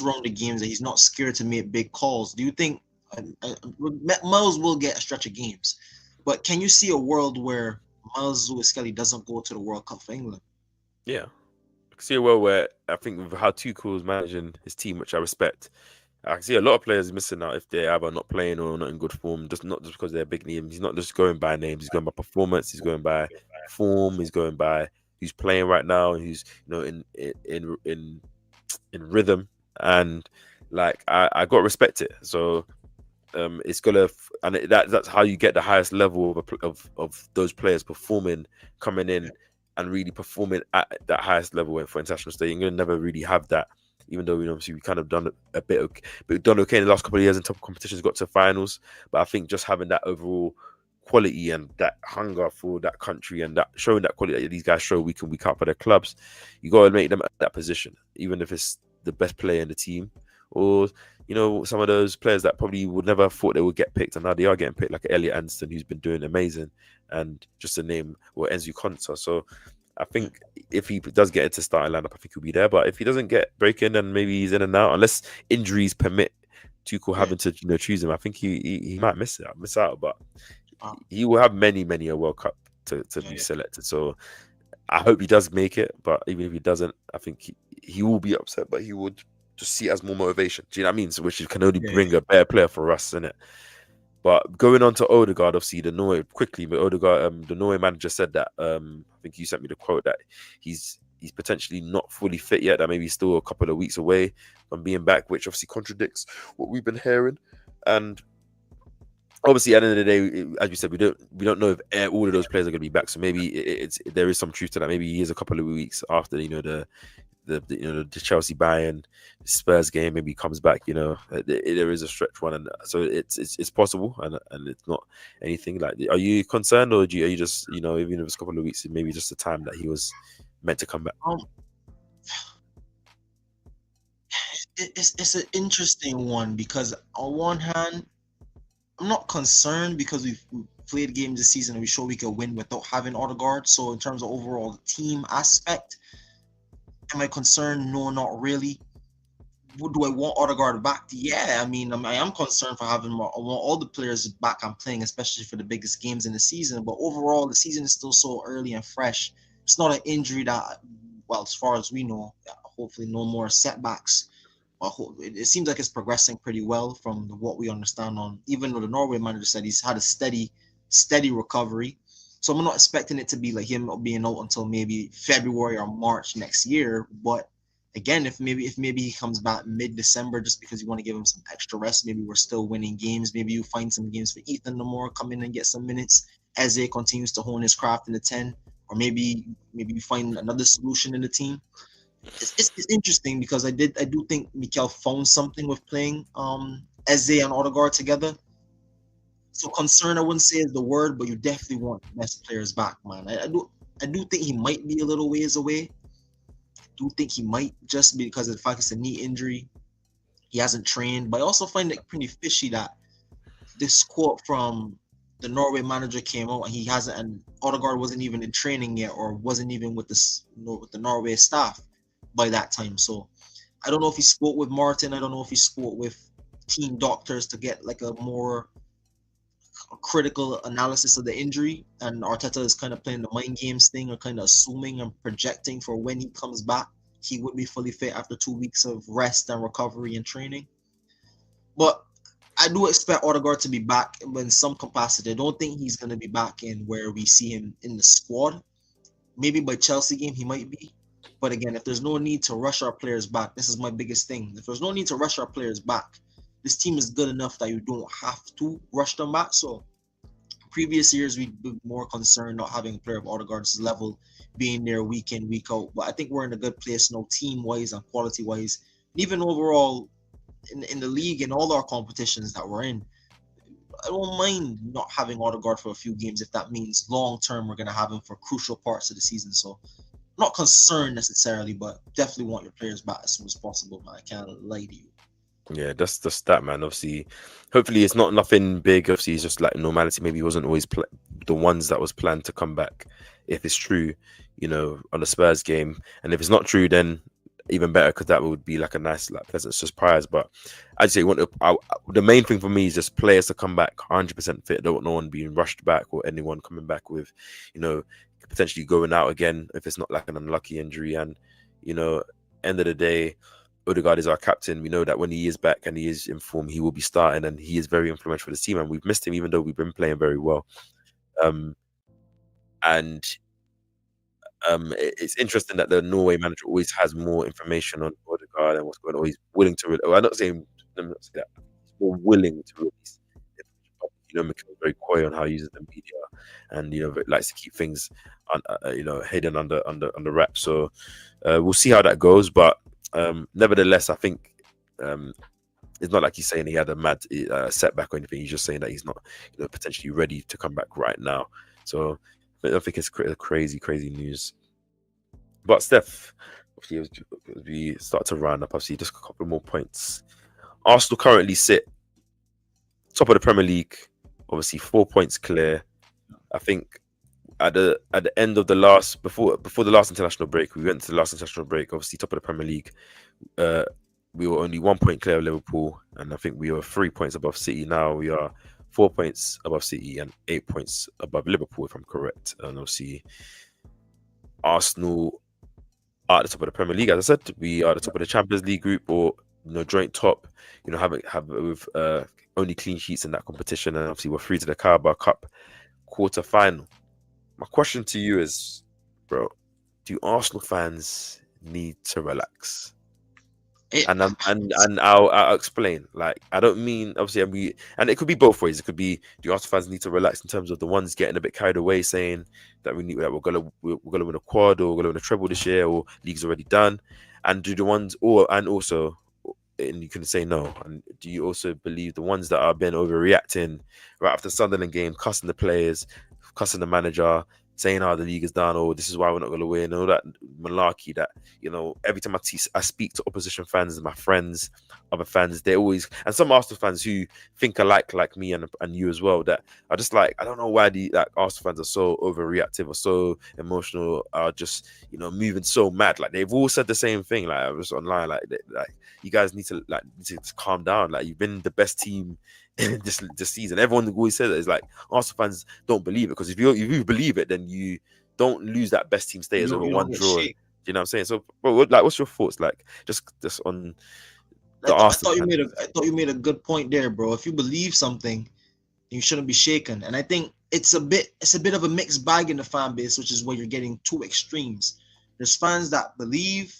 round of games that he's not scared to make big calls. Do you think Miles will get a stretch of games, but can you see a world where Miles Lewis Kelly doesn't go to the World Cup for England? yeah. I can see a world where I think with how Tuchel's managing his team, which I respect, I can see a lot of players missing out if they're either not playing or not in good form. Just not just because they're big names. He's not just going by names. He's going by performance. He's going by form. He's going by who's playing right now and who's in rhythm. And like I got to respect it. So it's gonna and that's how you get the highest level of those players performing, coming in and really performing at that highest level for international stage. You're gonna never really have that, even though obviously we kind of done a bit of, but we've done okay in the last couple of years in top competitions, got to finals. But I think just having that overall quality and that hunger for that country and that showing that quality that these guys show week in week out for their clubs, you got to make them at that position, even if it's the best player in the team or some of those players that probably would never have thought they would get picked, and now they are getting picked, like Elliot Anderson, who's been doing amazing, and just to name, or Enzo Konsa. So I think if he does get into starting lineup, I think he'll be there. But if he doesn't get breaking, then maybe he's in and out, unless injuries permit Tuchel having to choose him. I think he might miss out, but he will have many a World Cup to be selected. So I hope he does make it, but even if he doesn't, I think he will be upset, but he would just see it as more motivation. Do you know what I mean? So which can only bring a better player for us, isn't it? But going on to Odegaard, obviously but Odegaard, the Norway manager said that I think you sent me the quote that he's potentially not fully fit yet, that maybe he's still a couple of weeks away from being back, which obviously contradicts what we've been hearing. And obviously, at the end of the day, as you said, we don't know if all of those players are going to be back. So maybe there is some truth to that. Maybe he is a couple of weeks after the Chelsea Bayern Spurs game. Maybe he comes back. There is a stretch one, and so it's possible, and it's not anything like. Are you concerned, or are you just even if it's a couple of weeks, maybe just the time that he was meant to come back? It's an interesting one because on one hand, I'm not concerned because we've played games this season and we show we can win without having Odegaard. So in terms of overall team aspect, am I concerned? No, not really. Do I want Odegaard back? Yeah, I mean, I am concerned for having more. I want all the players back and playing, especially for the biggest games in the season. But overall, the season is still so early and fresh. It's not an injury that, well, as far as we know, hopefully no more setbacks. It seems like it's progressing pretty well from what we understand on, even though the Norway manager said he's had a steady recovery. So I'm not expecting it to be like him being out until maybe February or March next year. But again, if maybe he comes back mid-December just because you want to give him some extra rest, maybe we're still winning games. Maybe you find some games for Ethan Lamore, come in and get some minutes as he continues to hone his craft in the 10. Or maybe you find another solution in the team. It's interesting because I do think Mikel found something with playing Eze and Odegaard together. So concern, I wouldn't say is the word, but you definitely want the best players back, man. I do think he might be a little ways away. I do think he might, just because of the fact it's a knee injury. He hasn't trained, but I also find it pretty fishy that this quote from the Norway manager came out and he hasn't, and Odegaard wasn't even in training yet or wasn't even with the Norway staff by that time. So I don't know if he spoke with Martin. I don't know if he spoke with team doctors to get like a more critical analysis of the injury, and Arteta is kind of playing the mind games thing or kind of assuming and projecting for when he comes back he would be fully fit after 2 weeks of rest and recovery and training. But I do expect Odegaard to be back in some capacity. I don't think he's going to be back in where we see him in the squad. Maybe by Chelsea game he might be. But again, if there's no need to rush our players back, this is my biggest thing. If there's no need to rush our players back, this team is good enough that you don't have to rush them back. So previous years, we'd be more concerned not having a player of Odegaard's level being there week in, week out. But I think we're in a good place now, team-wise and quality-wise. Even overall, in the league and all our competitions that we're in, I don't mind not having Odegaard for a few games if that means long-term we're going to have him for crucial parts of the season. So not concerned necessarily, but definitely want your players back as soon as possible, man. I can't lie to you. Yeah, that's that, man. Obviously, hopefully it's not nothing big. Obviously, it's just like normality. Maybe he wasn't always the ones that was planned to come back. If it's true, on the Spurs game, and if it's not true, then even better, because that would be like a nice, like pleasant surprise. But I'd say the main thing for me is just players to come back 100% fit. Don't no one being rushed back or anyone coming back with, you know, potentially going out again if it's not like an unlucky injury. And you know, end of the day, Odegaard is our captain. We know that when he is back and he is in form, he will be starting, and he is very influential for the team. And we've missed him, even though we've been playing very well. Um, and it's interesting that the Norway manager always has more information on Odegaard and what's going on. He's willing to. I'm not saying, let me not say that. He's more willing to release information. But, Mikel's very coy on how he uses the media, and likes to keep things, hidden under wraps. So we'll see how that goes. But nevertheless, I think it's not like he's saying he had a mad setback or anything. He's just saying that he's not, potentially ready to come back right now. So I don't think it's crazy news. But Steph, obviously, as we start to round up, obviously, just a couple more points. Arsenal currently sit top of the Premier League, obviously 4 points clear. I think at the end of the last before the last international break, we went to the last international break. Obviously, top of the Premier League. We were only 1 point clear of Liverpool, and I think we were 3 points above City. Now we are 4 points above City and 8 points above Liverpool, if I'm correct. And obviously, Arsenal are at the top of the Premier League. As I said, we are at the top of the Champions League group, or joint top. Have with only clean sheets in that competition, and obviously we're through to the Carabao Cup quarter final. My question to you is, bro, do Arsenal fans need to relax? And I'll explain. Like, I don't mean obviously, and it could be both ways. It could be, do Arsenal fans need to relax in terms of the ones getting a bit carried away, saying that we're gonna win a quad or we're gonna win a treble this year, or league's already done, and do the ones and you can say no. And do you also believe the ones that have been overreacting right after the Sunderland game, cussing the players, cussing the manager, saying, the league is done, or this is why we're not going to win, all that malarkey that, every time I speak to opposition fans, my friends, other fans, they always, and some Arsenal fans who think alike like me and you as well, that are just like, I don't know why the Arsenal fans are so overreactive or so emotional, are just, moving so mad. Like, they've all said the same thing. Like, I was online, like you guys need to calm down. Like, you've been the best team this season. Everyone always says that. It's like Arsenal fans don't believe it, because if you believe it, then you don't lose that best team status over one draw. Do you know what I'm saying? So, bro, what's your thoughts? Like, just on the Arsenal. I thought you made a good point there, bro. If you believe something, you shouldn't be shaken. And I think it's a bit of a mixed bag in the fan base, which is where you're getting two extremes. There's fans that believe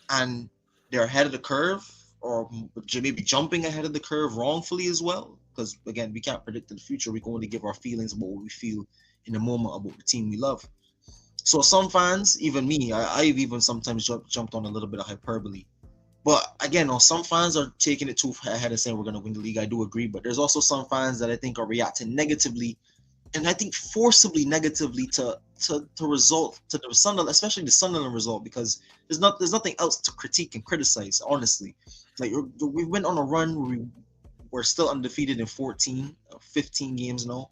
and they're ahead of the curve, or maybe jumping ahead of the curve wrongfully as well. Because again, we can't predict the future. We can only give our feelings about what we feel in the moment about the team we love. So some fans, even me, I've even sometimes jumped on a little bit of hyperbole. But again, some fans are taking it too ahead and saying we're going to win the league. I do agree, but there's also some fans that I think are reacting negatively, and I think forcibly negatively to result, to the Sunderland, especially the Sunderland result, because there's nothing else to critique and criticize. Honestly, like, we went on a run where we're still undefeated in 15 games now.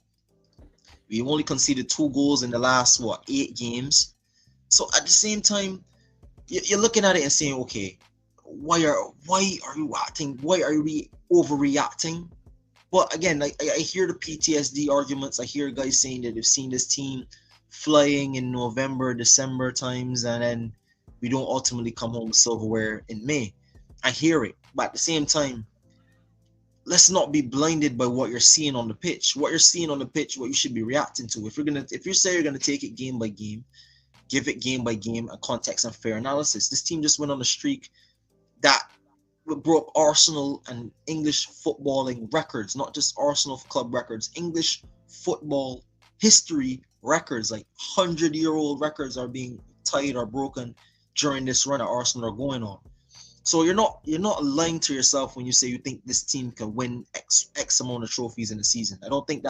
We only conceded 2 goals in the last 8 games. So at the same time, you're looking at it and saying, okay, why are you acting? Why are we overreacting? But again, I hear the PTSD arguments. I hear guys saying that they've seen this team flying in November, December times, and then we don't ultimately come home with silverware in May. I hear it, but at the same time, let's not be blinded by what you're seeing on the pitch. What you're seeing on the pitch, what you should be reacting to. If you say you're gonna take it game by game, give it game by game, a context and fair analysis. This team just went on a streak that broke Arsenal and English footballing records, not just Arsenal club records, English football history records, like 100-year-old records are being tied or broken during this run that Arsenal are going on. So you're not lying to yourself when you say you think this team can win X amount of trophies in a season. I think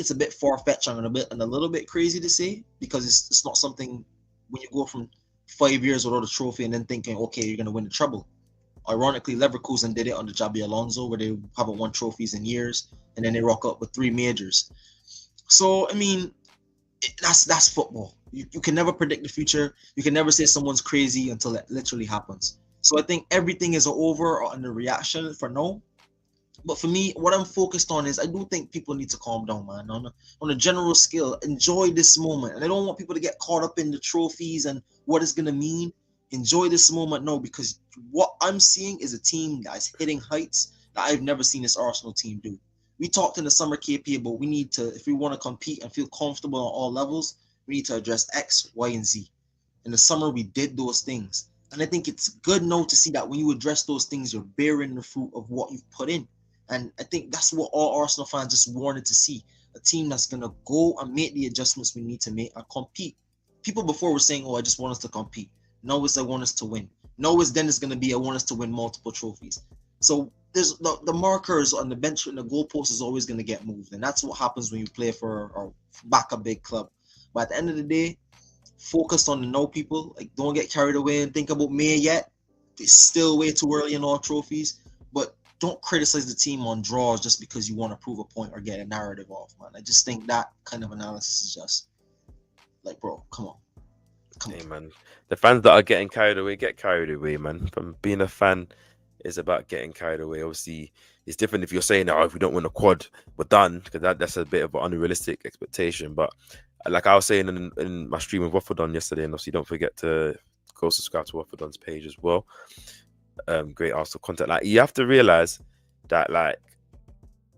it's a bit far-fetched and a little bit crazy to say, because it's not something when you go from 5 years without a trophy and then thinking, okay, you're gonna win the treble. Ironically, Leverkusen did it under Xabi Alonso, where they haven't won trophies in years, and then they rock up with 3 majors. So I mean, that's football. You can never predict the future. You can never say someone's crazy until it literally happens. So I think everything is over on the reaction for now. But for me, what I'm focused on is I do think people need to calm down, man. On a general scale, enjoy this moment. And I don't want people to get caught up in the trophies and what it's gonna mean. Enjoy this moment now, because what I'm seeing is a team that is hitting heights that I've never seen this Arsenal team do. We talked in the summer KP about we need to, if we want to compete and feel comfortable on all levels, we need to address X, Y, and Z. In the summer, we did those things. And I think it's good now to see that when you address those things, you're bearing the fruit of what you've put in. And I think that's what all Arsenal fans just wanted to see. A team that's going to go and make the adjustments we need to make and compete. People before were saying, oh, I just want us to compete. Now it's I want us to win. Now it's going to be I want us to win multiple trophies. So there's the markers on the bench and the goalpost is always going to get moved. And that's what happens when you play for or back a big club. But at the end of the day, focus on the now, people. Like, don't get carried away and think about May yet. It's still way too early in all trophies. But don't criticize the team on draws just because you want to prove a point or get a narrative off, man. I just think that kind of analysis is just like, bro, come on. Hey, man. The fans that are getting carried away, get carried away, man. From being a fan is about getting carried away. Obviously, it's different if you're saying, oh, if we don't win a quad, we're done, because that's a bit of an unrealistic expectation. But like I was saying in my stream with Waffledon yesterday, and obviously don't forget to go subscribe to Waffledon's page as well. Great Arsenal content. Like, you have to realize that, like,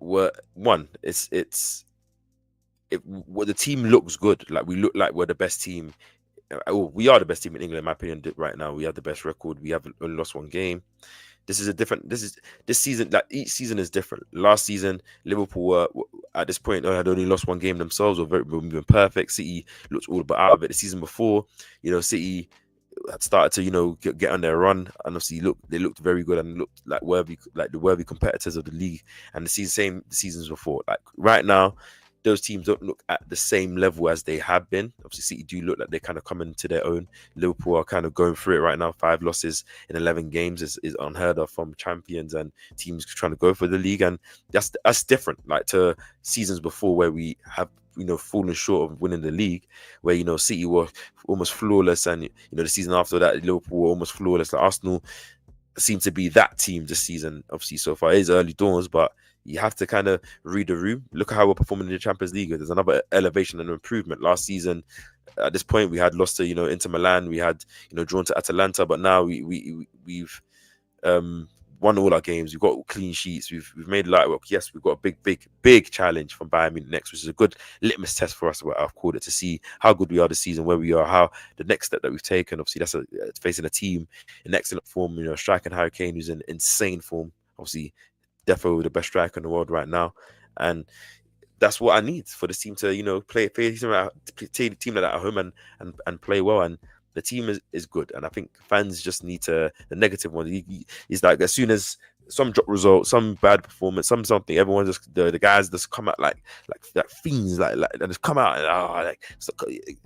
the team looks good. Like, we look like we're the best team. We are the best team in England, in my opinion. Right now, we have the best record. We haven't only lost one game. This season. Like, each season is different. Last season, Liverpool were at this point had only lost one game themselves. Were moving perfect. City looked all but out of it. The season before, City had started to get on their run, and obviously they looked very good and looked like the worthy competitors of the league. And the seasons before, like right now, those teams don't look at the same level as they have been. Obviously, City do look like they're kind of coming to their own. Liverpool are kind of going through it right now. 5 losses in 11 games is unheard of from champions and teams trying to go for the league, and that's different. Like, to seasons before where we have fallen short of winning the league, where City were almost flawless, and the season after that, Liverpool were almost flawless. Like, Arsenal seem to be that team this season. Obviously, so far it is early doors, but you have to kind of read the room. Look at how we're performing in the Champions League. There's another elevation and improvement. Last season, at this point, we had lost to Inter Milan. We had drawn to Atalanta, but now we've won all our games. We've got clean sheets. We've made light work. Yes, we've got a big challenge from Bayern Munich next, which is a good litmus test for us, what I've called it, to see how good we are this season, where we are, how the next step that we've taken. Obviously, that's facing a team in excellent form. Striking Harry Kane, who's in insane form. Obviously, definitely the best striker in the world right now, and that's what I need for this team to play a team like that at home and play well. And the team is good, and I think fans just need to, the negative one is like, as soon as some drop result, some bad performance, something, everyone just the guys just come out like fiends, like and just come out and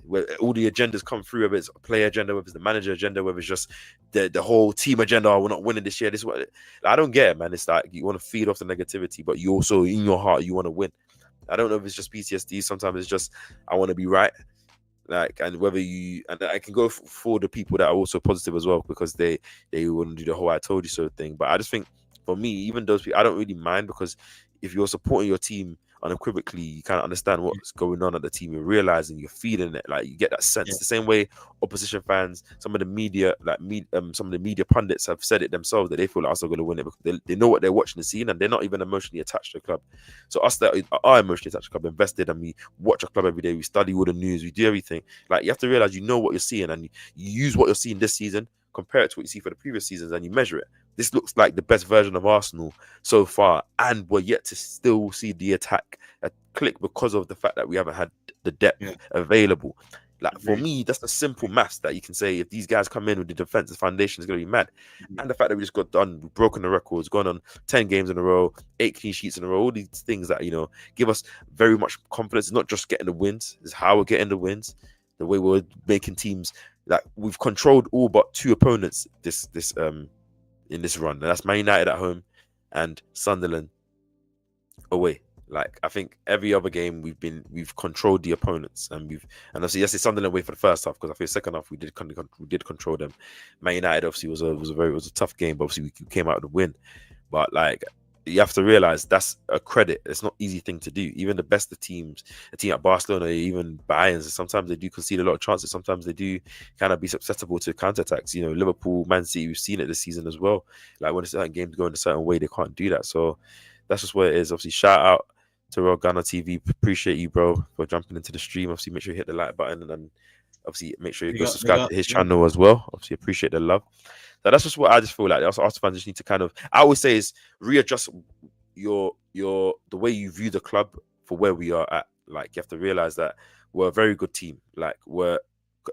where all the agendas come through, whether it's a player agenda, whether it's the manager agenda, whether it's just the whole team agenda. Oh, we're not winning this year. This is what I don't get it, man. It's like you want to feed off the negativity, but you also in your heart you want to win. I don't know if it's just PTSD. Sometimes it's just I want to be right. Like, and whether and I can go for the people that are also positive as well, because they want to do the whole "I told you so" thing. But I just think, for me, even those people, I don't really mind, because if you're supporting your team unequivocally, you kind of understand what's going on at the team. You're realizing, you're feeling it, like you get that sense. The same way opposition fans, some of the media, some of the media pundits have said it themselves, that they feel like Arsenal are going to win it because they know what they're watching and seeing, and they're not even emotionally attached to the club. So us that are emotionally attached to the club, invested, and we watch a club every day, we study all the news, we do everything. Like, you have to realize what you're seeing, and you use what you're seeing this season, compare it to what you see for the previous seasons, and you measure it. This looks like the best version of Arsenal so far, and we're yet to still see the attack click because of the fact that we haven't had the depth available. Like, for me, that's the simple maths that you can say. If these guys come in with the defense, the foundation is going to be mad. And the fact that we just got done, we've broken the records, gone on 10 games in a row, 8 clean sheets in a row, all these things that, give us very much confidence. It's not just getting the wins, it's how we're getting the wins, the way we're making teams. Like, we've controlled all but 2 opponents this in this run. And that's Man United at home and Sunderland away. Like I think every other game we've controlled the opponents, and obviously yes, it's Sunderland away for the first half, because I feel second half we did control them. Man United obviously was a tough game, but obviously we came out with a win. But like, you have to realize that's a credit. It's not an easy thing to do. Even the best of teams, a team at Barcelona, even Bayern, sometimes they do concede a lot of chances. Sometimes they do kind of be susceptible to counterattacks. You know, Liverpool, Man City, we've seen it this season as well. Like when certain games go in a certain way, they can't do that. So that's just what it is. Obviously, shout out to Royal Ghana TV. Appreciate you, bro, for jumping into the stream. Obviously, make sure you hit the like button, and then obviously make sure you go subscribe to his channel as well. Obviously, appreciate the love. So that's just what I just feel like. Also, Arsenal fans just need to kind of, I always say, is readjust the way you view the club for where we are at. Like, you have to realize that we're a very good team. Like, we're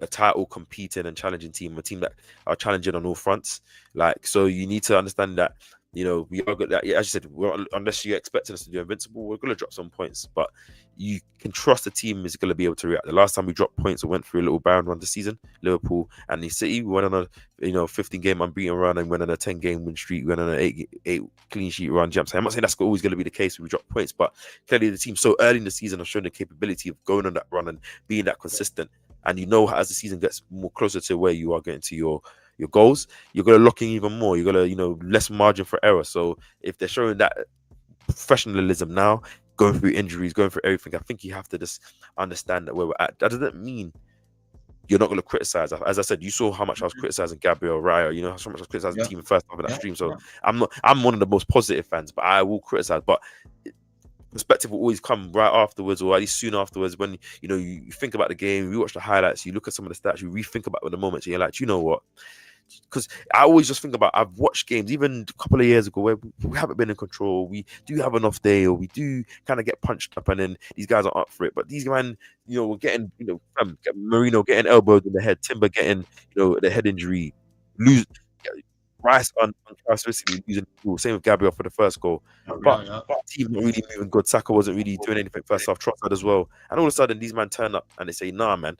a title competing and challenging team, a team that are challenging on all fronts. Like, so you need to understand that, you know, we are good. That, as you said, unless you're expecting us to do invincible, we're going to drop some points. But you can trust the team is going to be able to react. The last time we dropped points, we went through a little barren run this season. Liverpool and the City, we went on a 15-game unbeaten run and went on a 10-game win streak. We went on an eight clean sheet run. I'm saying, I'm not saying that's always going to be the case when we drop points, but clearly the team so early in the season have shown the capability of going on that run and being that consistent. And you know, as the season gets more closer to where you are getting to your goals, you're going to lock in even more. You're going to, less margin for error. So if they're showing that professionalism now, going through injuries, going through everything, I think you have to just understand that where we're at. That doesn't mean you're not going to criticize. As I said, you saw how much I was criticizing Gabriel Raya. You know how much I was criticizing the team in first half of that stream. So I'm one of the most positive fans, but I will criticize. But perspective will always come right afterwards, or at least soon afterwards, when you think about the game, you watch the highlights, you look at some of the stats, you rethink about the moments, and you're like, you know what? Because I always just think about, I've watched games even a couple of years ago where we haven't been in control, we do have an off day, or we do kind of get punched up, and then these guys are up for it. But these men, we're getting, Marino getting elbowed in the head, Timber getting, the head injury, lose. Rice uncharacteristically losing the ball. Same with Gabriel for the first goal. But team not really moving good. Saka wasn't really doing anything first half. Trossard as well. And all of a sudden, these men turn up and they say, "Nah, man,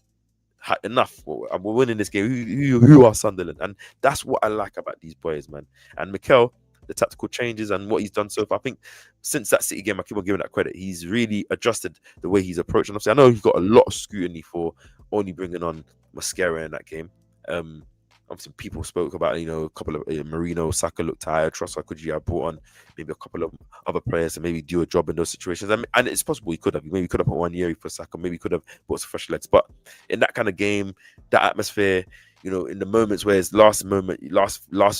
enough. We're winning this game. Who are Sunderland?" And that's what I like about these boys, man. And Mikel, the tactical changes and what he's done so far. I think since that City game, I keep on giving that credit. He's really adjusted the way he's approaching. Obviously, I know he's got a lot of scrutiny for only bringing on Mascara in that game. Obviously, people spoke about, a couple of Marino, Saka looked tired. Trossard could you have brought on maybe a couple of other players to maybe do a job in those situations? And it's possible he could have. Maybe he could have put 1 year for Saka. Maybe he could have brought some fresh legs. But in that kind of game, that atmosphere, in the moments where it's last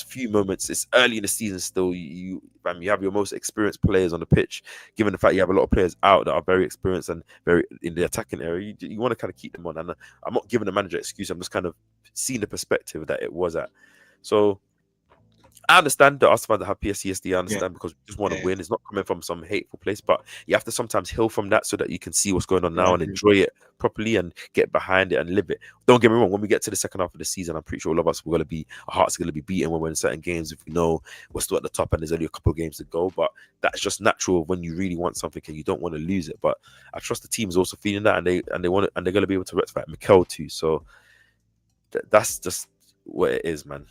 few moments, it's early in the season still. You have your most experienced players on the pitch. Given the fact you have a lot of players out that are very experienced and very in the attacking area, you want to kind of keep them on. And I'm not giving the manager excuse. I'm just kind of seeing the perspective that it was at. So I understand the Arsenal fans that have PTSD. I understand because we just want to win. It's not coming from some hateful place, but you have to sometimes heal from that so that you can see what's going on now and enjoy it properly and get behind it and live it. Don't get me wrong. When we get to the second half of the season, I'm pretty sure all of us our hearts are going to be beaten when we're in certain games. If we know we're still at the top and there's only a couple of games to go, but that's just natural when you really want something and you don't want to lose it. But I trust the team is also feeling that, and they want it, and they're going to be able to rectify it. Mikel too. So that's just what it is, man.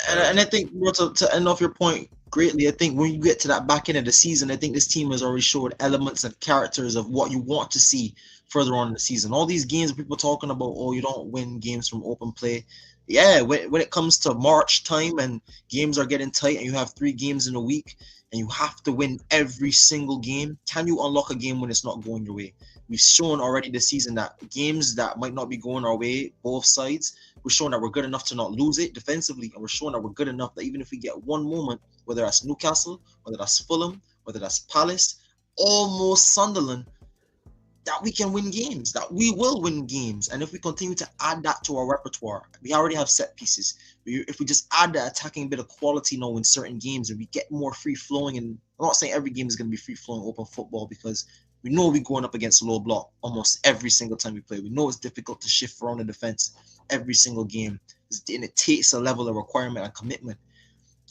And I think, to end off your point greatly, I think when you get to that back end of the season, I think this team has already showed elements and characters of what you want to see further on in the season. All these games, people talking about, you don't win games from open play. Yeah, when it comes to March time and games are getting tight and you have 3 games in a week and you have to win every single game, can you unlock a game when it's not going your way? We've shown already this season that games that might not be going our way, both sides, we're showing that we're good enough to not lose it defensively, and we're showing that we're good enough that even if we get one moment, whether that's Newcastle, whether that's Fulham, whether that's Palace, almost Sunderland, that we can win games, that we will win games. And if we continue to add that to our repertoire, we already have set pieces. If we just add that attacking bit of quality now in certain games and we get more free-flowing, and I'm not saying every game is going to be free-flowing open football, because we know we're going up against low block almost every single time we play. We know it's difficult to shift around the defense every single game, and it takes a level of requirement and commitment.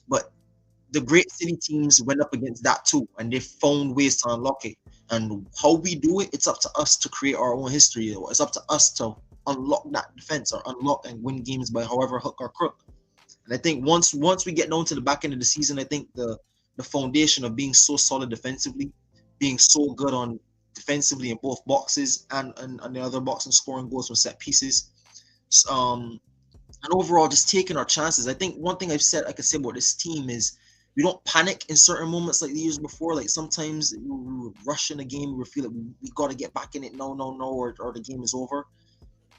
But the great City teams went up against that too, and they found ways to unlock it. And how we do it, it's up to us to create our own history. It's up to us to unlock that defense or unlock and win games by however hook or crook. And I think once we get down to the back end of the season, I think the foundation of being so solid defensively, being so good on defensively in both boxes and on the other box and scoring goals from set pieces, and overall just taking our chances. I think one thing I could say about this team is we don't panic in certain moments like the years before. Like sometimes we would rush in a game, we would feel like we got to get back in it, no, or the game is over.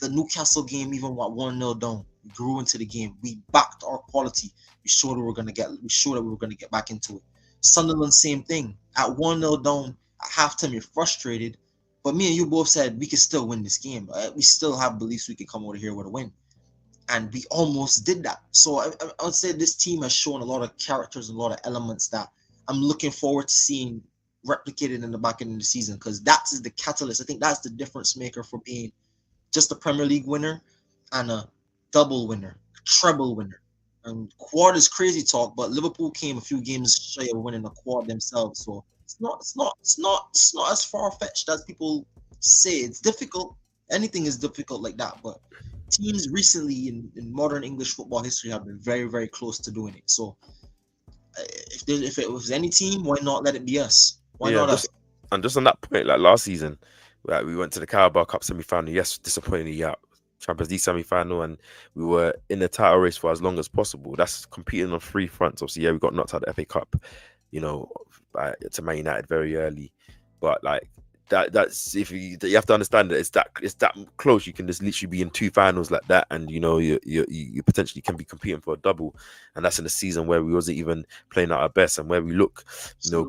The Newcastle game, even what 1-0 down, we grew into the game. We backed our quality. We showed we were gonna get back into it. Sunderland, same thing. At 1-0 down at halftime, you're frustrated. But me and you both said we could still win this game. We still have beliefs we could come out of here with a win. And we almost did that. So I would say this team has shown a lot of characters, a lot of elements that I'm looking forward to seeing replicated in the back end of the season, because that's the catalyst. I think that's the difference maker for being just a Premier League winner and a double winner, a treble winner. And quad is crazy talk, but Liverpool came a few games shy of winning a quad themselves. So it's not as far fetched as people say. It's difficult. Anything is difficult like that, but teams recently in modern English football history have been very, very close to doing it. So if it was any team, why not let it be us? Why not us? And just on that point, like last season, like we went to the Carabao Cup semi-final. Yes, disappointingly out. Champions League semi-final, and we were in the title race for as long as possible. That's competing on three fronts. Obviously, yeah, we got knocked out of the FA Cup, to Man United very early, but like that's if you have to understand that it's that close. You can just literally be in two finals like that, and you potentially can be competing for a double, and that's in a season where we wasn't even playing at our best, and where we look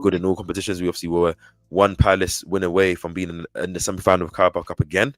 good in all competitions. We obviously were one Palace win away from being in the semi-final of Carabao Cup again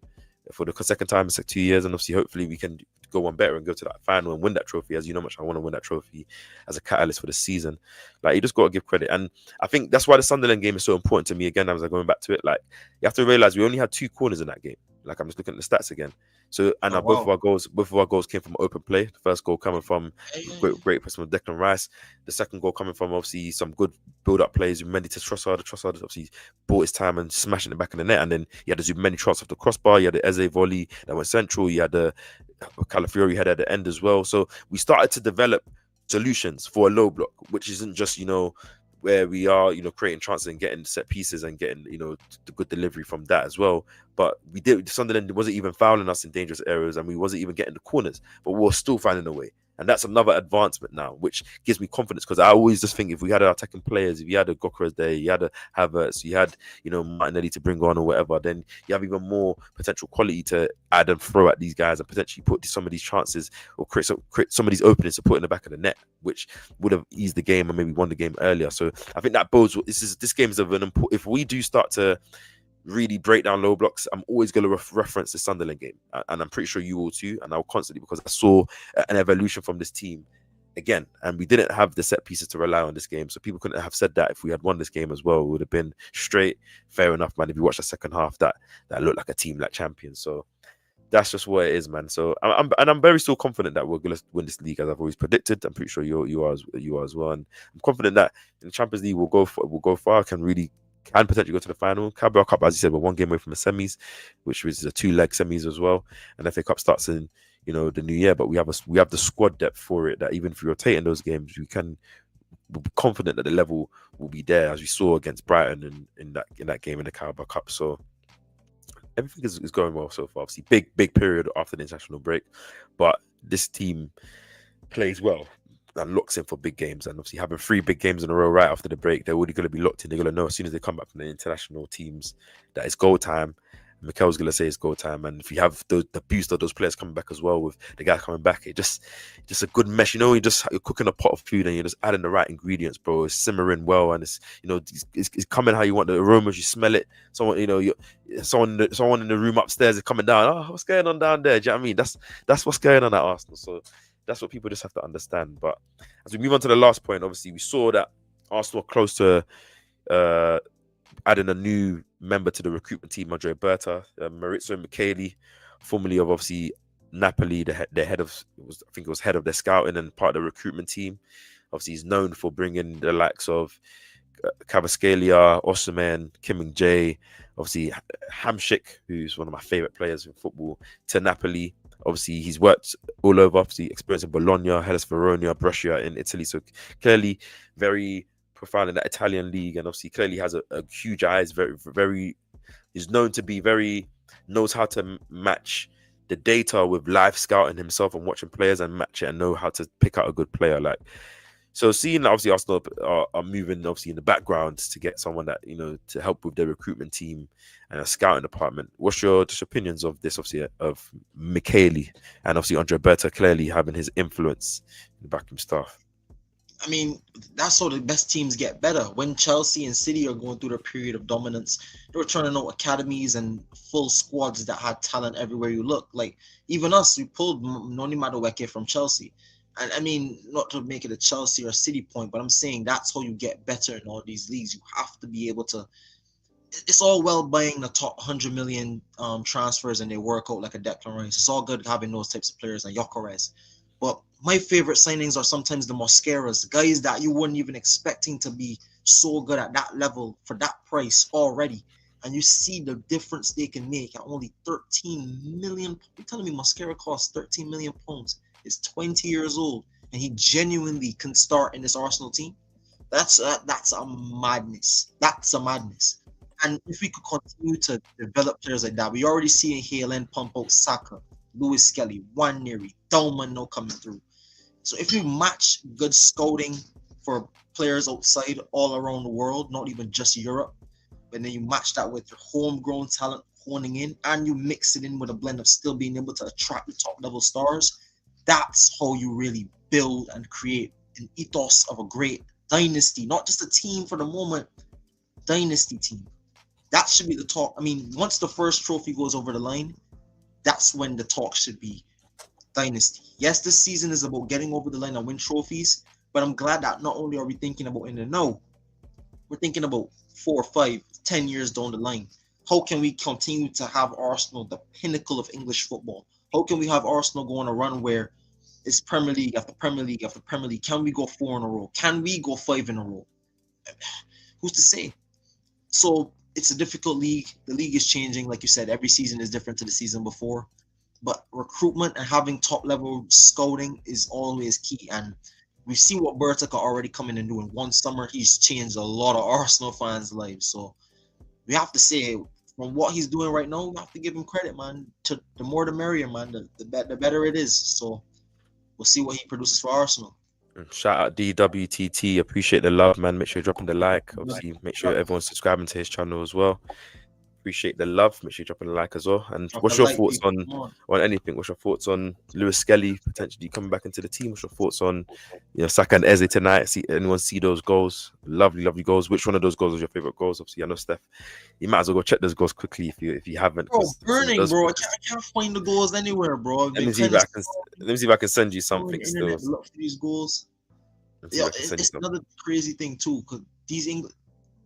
for the second time in 2 years, and obviously hopefully we can go one better and go to that final and win that trophy. As you know, much I want to win that trophy as a catalyst for the season. Like, you just got to give credit, and I think that's why the Sunderland game is so important to me. Again, as I'm going back to it, like, you have to realize we only had 2 corners in that game. Like, I'm just looking at the stats again. So, and both of our goals came from open play. The first goal coming from great press from Declan Rice. The second goal coming from obviously some good build-up plays. Mendy to Trossard. Trossard obviously bought his time and smashing it back in the net. And then you had to do many shots off the crossbar. You had the Eze volley that went central. You had the Calafiori head at the end as well. So we started to develop solutions for a low block, which isn't just where we are, creating chances and getting set pieces and getting, the good delivery from that as well. But Sunderland wasn't even fouling us in dangerous areas, and we wasn't even getting the corners, but we were still finding a way. And that's another advancement now, which gives me confidence, because I always just think if we had our attacking players, if you had a Gokras there, you had a Havertz, you had, Martinelli to bring on or whatever, then you have even more potential quality to add and throw at these guys and potentially put some of these chances or create some of these openings to put in the back of the net, which would have eased the game and maybe won the game earlier. So I think that bodes. This game is of an important. If we do start to really break down low blocks, I'm always going to reference the Sunderland game, and I'm pretty sure you will too, and I'll constantly, because I saw an evolution from this team again, and we didn't have the set pieces to rely on this game, so people couldn't have said that if we had won this game as well. It would have been straight, fair enough, man. If you watch the second half, that looked like a team like champions. So that's just what it is, man. So I'm very still confident that we're going to win this league, as I've always predicted. I'm pretty sure you are as well, and I'm confident that in the Champions League we'll go far, can potentially go to the final. Carabao Cup, as you said, we're one game away from the semis, which was a 2-leg semis as well. And FA Cup starts in the new year, but we have the squad depth for it, that even if we rotate in those games, we'll be confident that the level will be there, as we saw against Brighton in that game in the Carabao Cup. So everything is going well so far. Obviously, big period after the international break, but this team plays well and locks in for big games, and obviously having 3 big games in a row right after the break, they're already going to be locked in. They're going to know as soon as they come back from the international teams that it's goal time. Mikel's going to say it's goal time, and if you have the boost of those players coming back as well, with the guys coming back, it just a good mesh. You're cooking a pot of food and you're just adding the right ingredients, bro. It's simmering well, and it's coming how you want. The aromas, you smell it. Someone in the room upstairs is coming down. Oh, what's going on down there? Do you know what I mean? That's what's going on at Arsenal. So that's what people just have to understand. But as we move on to the last point, obviously we saw that Arsenal are close to adding a new member to the recruitment team, Andre Berta, Maurizio Micheli, formerly of obviously Napoli, the head of, I think it was head of their scouting and part of the recruitment team. Obviously, he's known for bringing the likes of Kvaratskhelia, Osimhen, Kim Min-jae, obviously Hamsik, who's one of my favorite players in football, to Napoli. Obviously, he's worked all over. Obviously, experience in Bologna, Hellas Verona, Brescia in Italy. So clearly, very profound in that Italian league, and obviously, clearly has a huge eyes. Very, very. He's known to be very knows how to match the data with live scouting himself and watching players and match it and know how to pick out a good player. Like, so seeing that obviously Arsenal are moving obviously in the background to get someone that, you know, to help with their recruitment team and a scouting department. What's your just opinions of this, obviously, of Micheli and obviously Andre Berta clearly having his influence in the backroom staff? I mean, that's how the best teams get better. When Chelsea and City are going through their period of dominance, they were turning out academies and full squads that had talent everywhere you look. Like, even us, we pulled Noni Madueke from Chelsea. And I mean, not to make it a Chelsea or City point, but I'm saying that's how you get better in all these leagues. You have to be able to. It's all well buying the top 100 million transfers and they work out like a Declan Rice. It's all good having those types of players and Gyökeres. But my favorite signings are sometimes the Mosqueras, guys that you weren't even expecting to be so good at that level for that price already. And you see the difference they can make at only 13 million. You're telling me Mosquera costs 13 million pounds. He's 20 years old and he genuinely can start in this Arsenal team. That's a madness. That's a madness. And if we could continue to develop players like that, we already see in Haaland pump out Saka, Lewis Skelly, Nwaneri, Dolman no coming through. So if we match good scouting for players outside all around the world, not even just Europe, and then you match that with your homegrown talent honing in, and you mix it in with a blend of still being able to attract the top level stars, that's how you really build and create an ethos of a great dynasty, not just a team for the moment, dynasty team. That should be the talk. I mean, once the first trophy goes over the line, that's when the talk should be dynasty. Yes, this season is about getting over the line and win trophies, but I'm glad that not only are we thinking about in the now, we're thinking about 4, 5, 10 years down the line. How can we continue to have Arsenal the pinnacle of English football? How can we have Arsenal go on a run where it's Premier League after Premier League after Premier League? Can we go 4 in a row? Can we go 5 in a row? Who's to say? So it's a difficult league. The league is changing. Like you said, every season is different to the season before. But recruitment and having top level scouting is always key. And we've seen what Berta can already come in and do in one summer. He's changed a lot of Arsenal fans' lives. So we have to say, from what he's doing right now, we have to give him credit, man. To the more the merrier, man. The better it is. So we'll see what he produces for Arsenal. Shout out DWTT. Appreciate the love, man. Make sure you're dropping the like. Obviously, make sure everyone's subscribing to his channel as well. Appreciate the love. Make sure you're dropping a like as well. And what's your thoughts on anything? What's your thoughts on Lewis Skelly potentially coming back into the team? What's your thoughts on, you know, Saka and Eze tonight? Anyone see those goals? Lovely, lovely goals. Which one of those goals was your favorite goals? Obviously, I know Steph. You might as well go check those goals quickly if you haven't. Bro, burning, bro. I can't find the goals anywhere, bro. Let me see if I can send you something still. Look for these goals. Yeah, it's another crazy thing too, because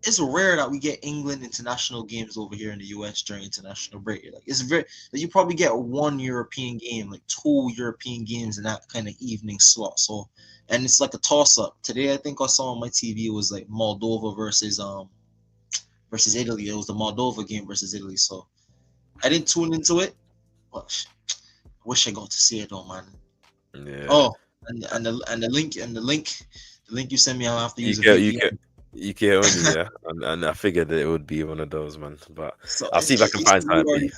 it's rare that we get England international games over here in the US during international break. Like, it's very, you probably get 1 European game, like 2 European games in that kind of evening slot. So, and it's like a toss up. Today, I think I saw on my TV it was like Moldova versus Italy. It was the Moldova game versus Italy. So I didn't tune into it, but I wish I got to see it though, man. Yeah. Oh, and the link you sent me, I'll have to use it. You can only, yeah, and I figured that it would be one of those, man. But so I'll see if I can find something.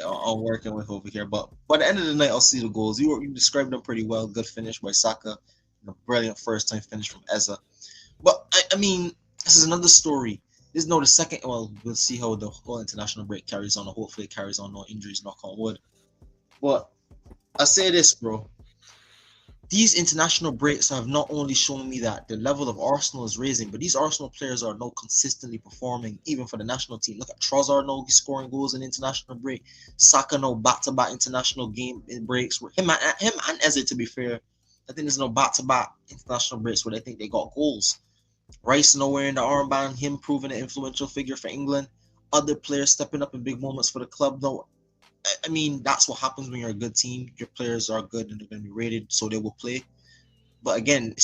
I'm working with over here, but by the end of the night, I'll see the goals. You described them pretty well. Good finish by Saka, and a brilliant first time finish from Eze. But I mean, this is another story. This is now the second. Well, we'll see how the whole international break carries on. Hopefully, it carries on. No injuries, knock on wood. But I say this, bro. These international breaks have not only shown me that the level of Arsenal is raising, but these Arsenal players are now consistently performing, even for the national team. Look at Trossard now scoring goals in international break. Saka now back-to-back international game breaks. Him and Eze, to be fair, I think there's no back-to-back international breaks where I think they got goals. Rice now wearing the armband, him proving an influential figure for England. Other players stepping up in big moments for the club now. I mean, that's what happens when you're a good team. Your players are good and they're going to be rated, so they will play. But again,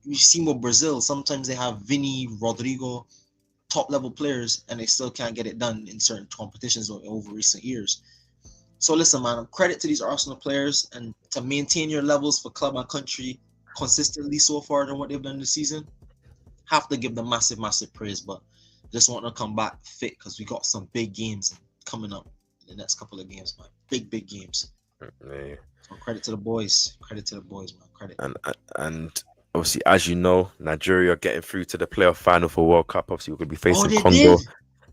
you see with Brazil, sometimes they have Vini, Rodrigo, top-level players, and they still can't get it done in certain competitions over recent years. So listen, man, credit to these Arsenal players, and to maintain your levels for club and country consistently so far than what they've done this season. Have to give them massive, massive praise, but just want to come back fit because we got some big games coming up in the next couple of games, man. Big, big games. Yeah. So credit to the boys. Credit to the boys, man. Credit. And obviously, as you know, Nigeria getting through to the playoff final for World Cup. Obviously, we're gonna be Oh, facing they Congo did.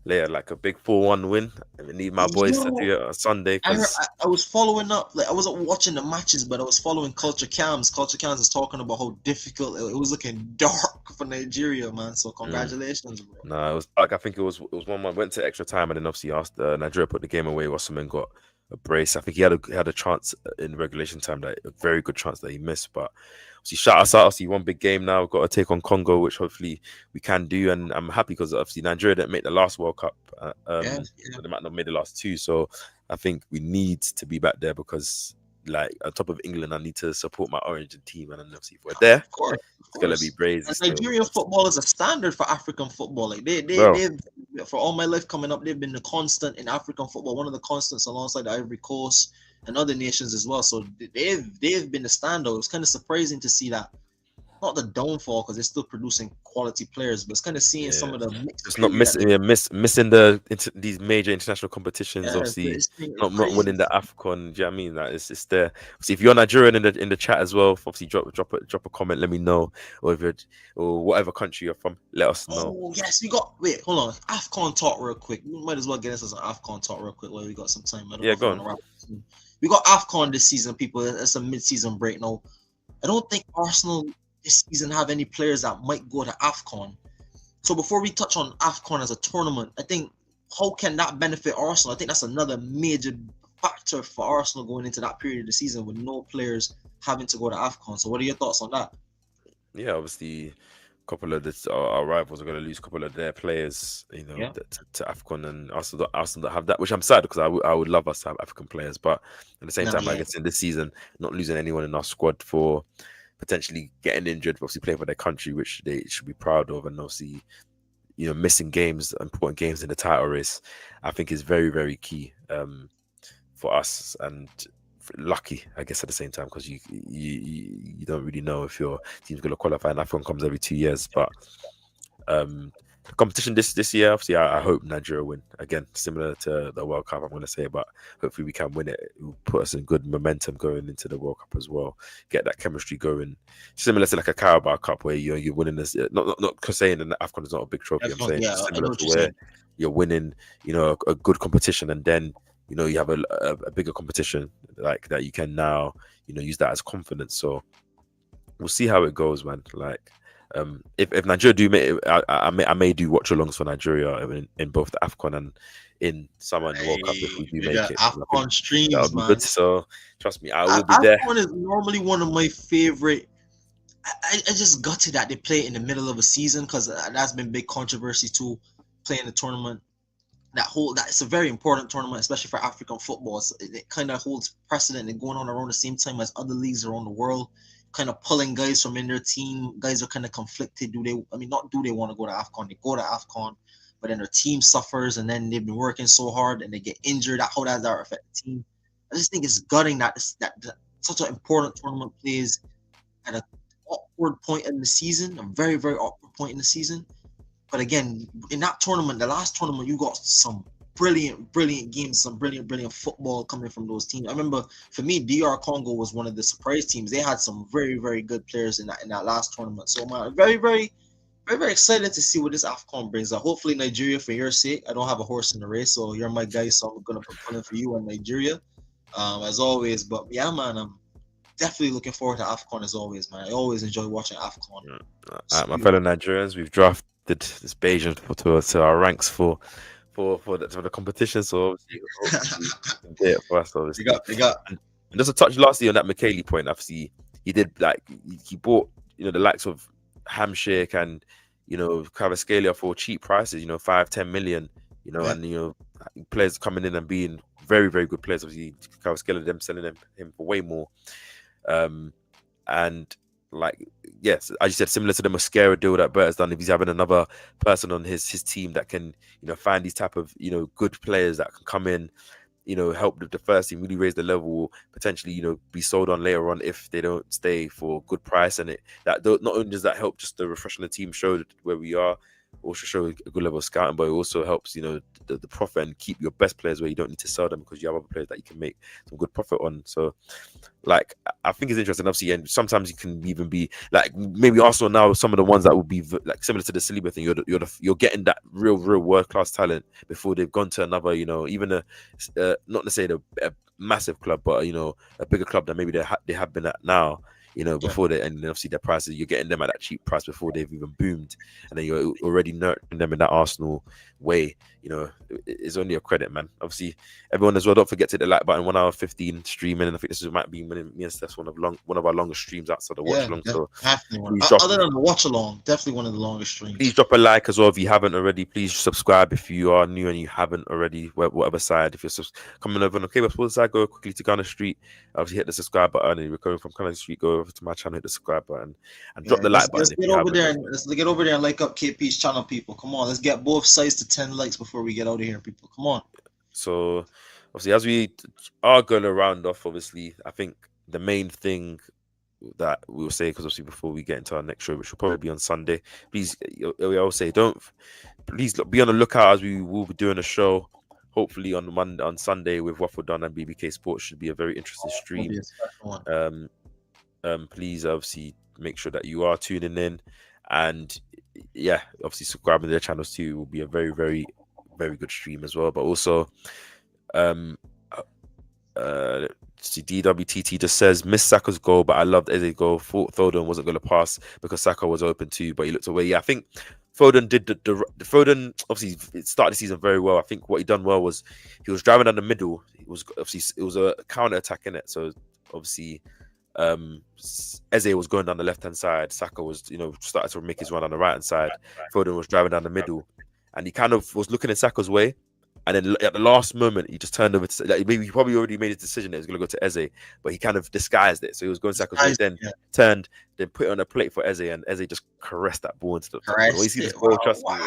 later, like a big 4-1 win. And we need my boys to Yo, do it on Sunday I heard, because I was following up. Like I wasn't watching the matches, but I was following Culture Cams. Culture Cams is talking about how difficult it was, looking dark for Nigeria, man. So congratulations, bro. no, it was like I think it was 1-1. Went to extra time and then obviously asked Nigeria put the game away. Wasserman got a brace. I think he had a chance in regulation time, that a very good chance that he missed. But obviously, shout us out. Obviously, one big game now. Got to take on Congo, which hopefully we can do. And I'm happy because obviously Nigeria didn't make the last World Cup. Yeah. But they might not have made the last two. So I think we need to be back there because, like, on top of England, I need to support my Orange team. And then obviously, if we're there, Of course, it's gonna be brazy. And Still. Nigerian football is a standard for African football. Like Bro. they've for all my life coming up, they've been the constant in African football, one of the constants alongside the Ivory Coast and other nations as well. So they've been the standout. It's kind of surprising to see that. Not the downfall because they're still producing quality players, but it's kind of seeing some of the mixed. Just not missing, missing these major international competitions. Yeah, obviously, it's not crazy. winning the AFCON. Do you know what I mean? That it's there. Obviously, if you're Nigerian in the chat as well, obviously drop a comment. Let me know, or if you're or whatever country you're from, let us know. Oh yes, we got. Wait, hold on. AFCON talk real quick. We might as well get into some AFCON talk real quick while we got some time. Yeah, go on. We got AFCON this season, people. It's a mid-season break now. I don't think Arsenal this season have any players that might go to AFCON. So before we touch on AFCON as a tournament, I think how can that benefit Arsenal? I think that's another major factor for Arsenal going into that period of the season with no players having to go to AFCON. So what are your thoughts on that? Yeah, obviously, a couple of our rivals are going to lose a couple of their players, Yeah. to AFCON, and Arsenal don't have that, which I'm sad because I would love us to have African players, but at the same time, I guess in this season, not losing anyone in our squad for potentially getting injured, obviously playing for their country, which they should be proud of, and obviously, missing games, important games in the title race, I think is very, very key for us, and lucky, I guess, at the same time, because you don't really know if your team's going to qualify, and AFCON comes every 2 years, but the competition this year, obviously, I hope Nigeria win again, similar to the World Cup. I'm going to say, but hopefully we can win it. It will put us in good momentum going into the World Cup as well. Get that chemistry going, similar to like a Carabao Cup where you're winning this. Not saying that AFCON is not a big trophy. I'm saying similar to where you're winning, a good competition, and then you have a bigger competition like that. You can now use that as confidence. So we'll see how it goes, man. Like. If Nigeria do make it, I may do watch alongs for Nigeria in both the AFCON and in summer and the World Cup if we do make it. AFCON streams, that would be man. good. So trust me, I will be there. AFCON is normally one of my favorite. I just gutted that they play in the middle of a season because that's been big controversy too. Playing the tournament, that it's a very important tournament, especially for African football. So it kind of holds precedent and going on around the same time as other leagues around the world. Kind of pulling guys from in their team. Guys are kind of conflicted. Do they want to go to AFCON? They go to AFCON, but then their team suffers, and then they've been working so hard and they get injured. How does that affect the team? I just think it's gutting that such an important tournament plays at an awkward point in the season, a very, very awkward point in the season. But again, in that tournament, the last tournament, you got some brilliant games, some brilliant football coming from those teams. I remember for me, DR Congo was one of the surprise teams. They had some very, very good players in that last tournament. So man, very, very, very, very excited to see what this AFCON brings. Hopefully Nigeria, for your sake. I don't have a horse in the race, so you're my guy, so I'm gonna put pulling for you and Nigeria, as always. But yeah, man, I'm definitely looking forward to AFCON as always, man. I always enjoy watching AFCON. My fellow Nigerians, we've drafted this Bayesian to our ranks for the competition, so obviously yeah, for us, obviously. We got. And just to touch lastly on that Micheli point, obviously he did he bought the likes of Hamshik and Cavaskhelia for cheap prices, 5-10 million, and players coming in and being very, very good players. Obviously Cavaskhelia, them selling him for way more, and yes, as you said, similar to the Mascara deal that Bert has done. If he's having another person on his team that can, find these type of, good players that can come in help the first team really raise the level, potentially, be sold on later on if they don't stay for a good price. And not only does that help just the refreshing the team, show where we are, also show a good level of scouting, but it also helps, the profit and keep your best players where you don't need to sell them because you have other players that you can make some good profit on. So, like, I think it's interesting, obviously, and sometimes you can even be like maybe Arsenal now, some of the ones that would be like similar to the Saliba thing. You're getting that real world class talent before they've gone to another, even not necessarily a massive club, but a bigger club than maybe they have been at now. Before they, and obviously their prices, you're getting them at that cheap price before they've even boomed, and then you're already nurturing them in that Arsenal way. It's only a credit, man. Obviously, everyone as well, don't forget to hit the like button. 1 hour 15 streaming, and I think might be me and Steph's one of our longest streams outside the watch along. So other than the watch along, definitely one of the longest streams. Please drop a like as well if you haven't already. Please subscribe if you are new and you haven't already. Whatever side, if you're coming over on the KAPE Sports side, go quickly to Gunner Street. Obviously, hit the subscribe button. And you're coming from Gunner Street, go over to my channel, hit the subscribe button, and drop the like button. Let's get over there and like up KP's channel, people. Come on, let's get both sides to 10 likes before we get out of here, people. Come on. So, obviously, as we are going to round off, obviously, I think the main thing that we'll say, because obviously before we get into our next show, which will probably be on Sunday, please, we always say, please be on the lookout as we will be doing a show. Hopefully on Sunday with Waffle Done and BBK Sports. Should be a very interesting stream. Please obviously make sure that you are tuning in, and obviously subscribing to their channels too. Will be a very, very, very good stream as well. But also, DWTT just says missed Saka's goal, but I loved Eze's goal. Thought Foden wasn't going to pass because Saka was open too, but he looked away. Yeah, I think Foden did the Foden obviously it started the season very well. I think what he done well was he was driving down the middle. It was a counter attack in it. So obviously Eze was going down the left hand side. Saka was started to make his run on the right hand side. Foden was driving down the middle, and he kind of was looking in Saka's way. And then at the last moment, he just turned over to maybe he probably already made his decision that he was going to go to Eze, but he kind of disguised it. So he was going Saka's way, then turned, then put it on a plate for Eze, and Eze just caressed that ball into the top. When you see this ball, trust me,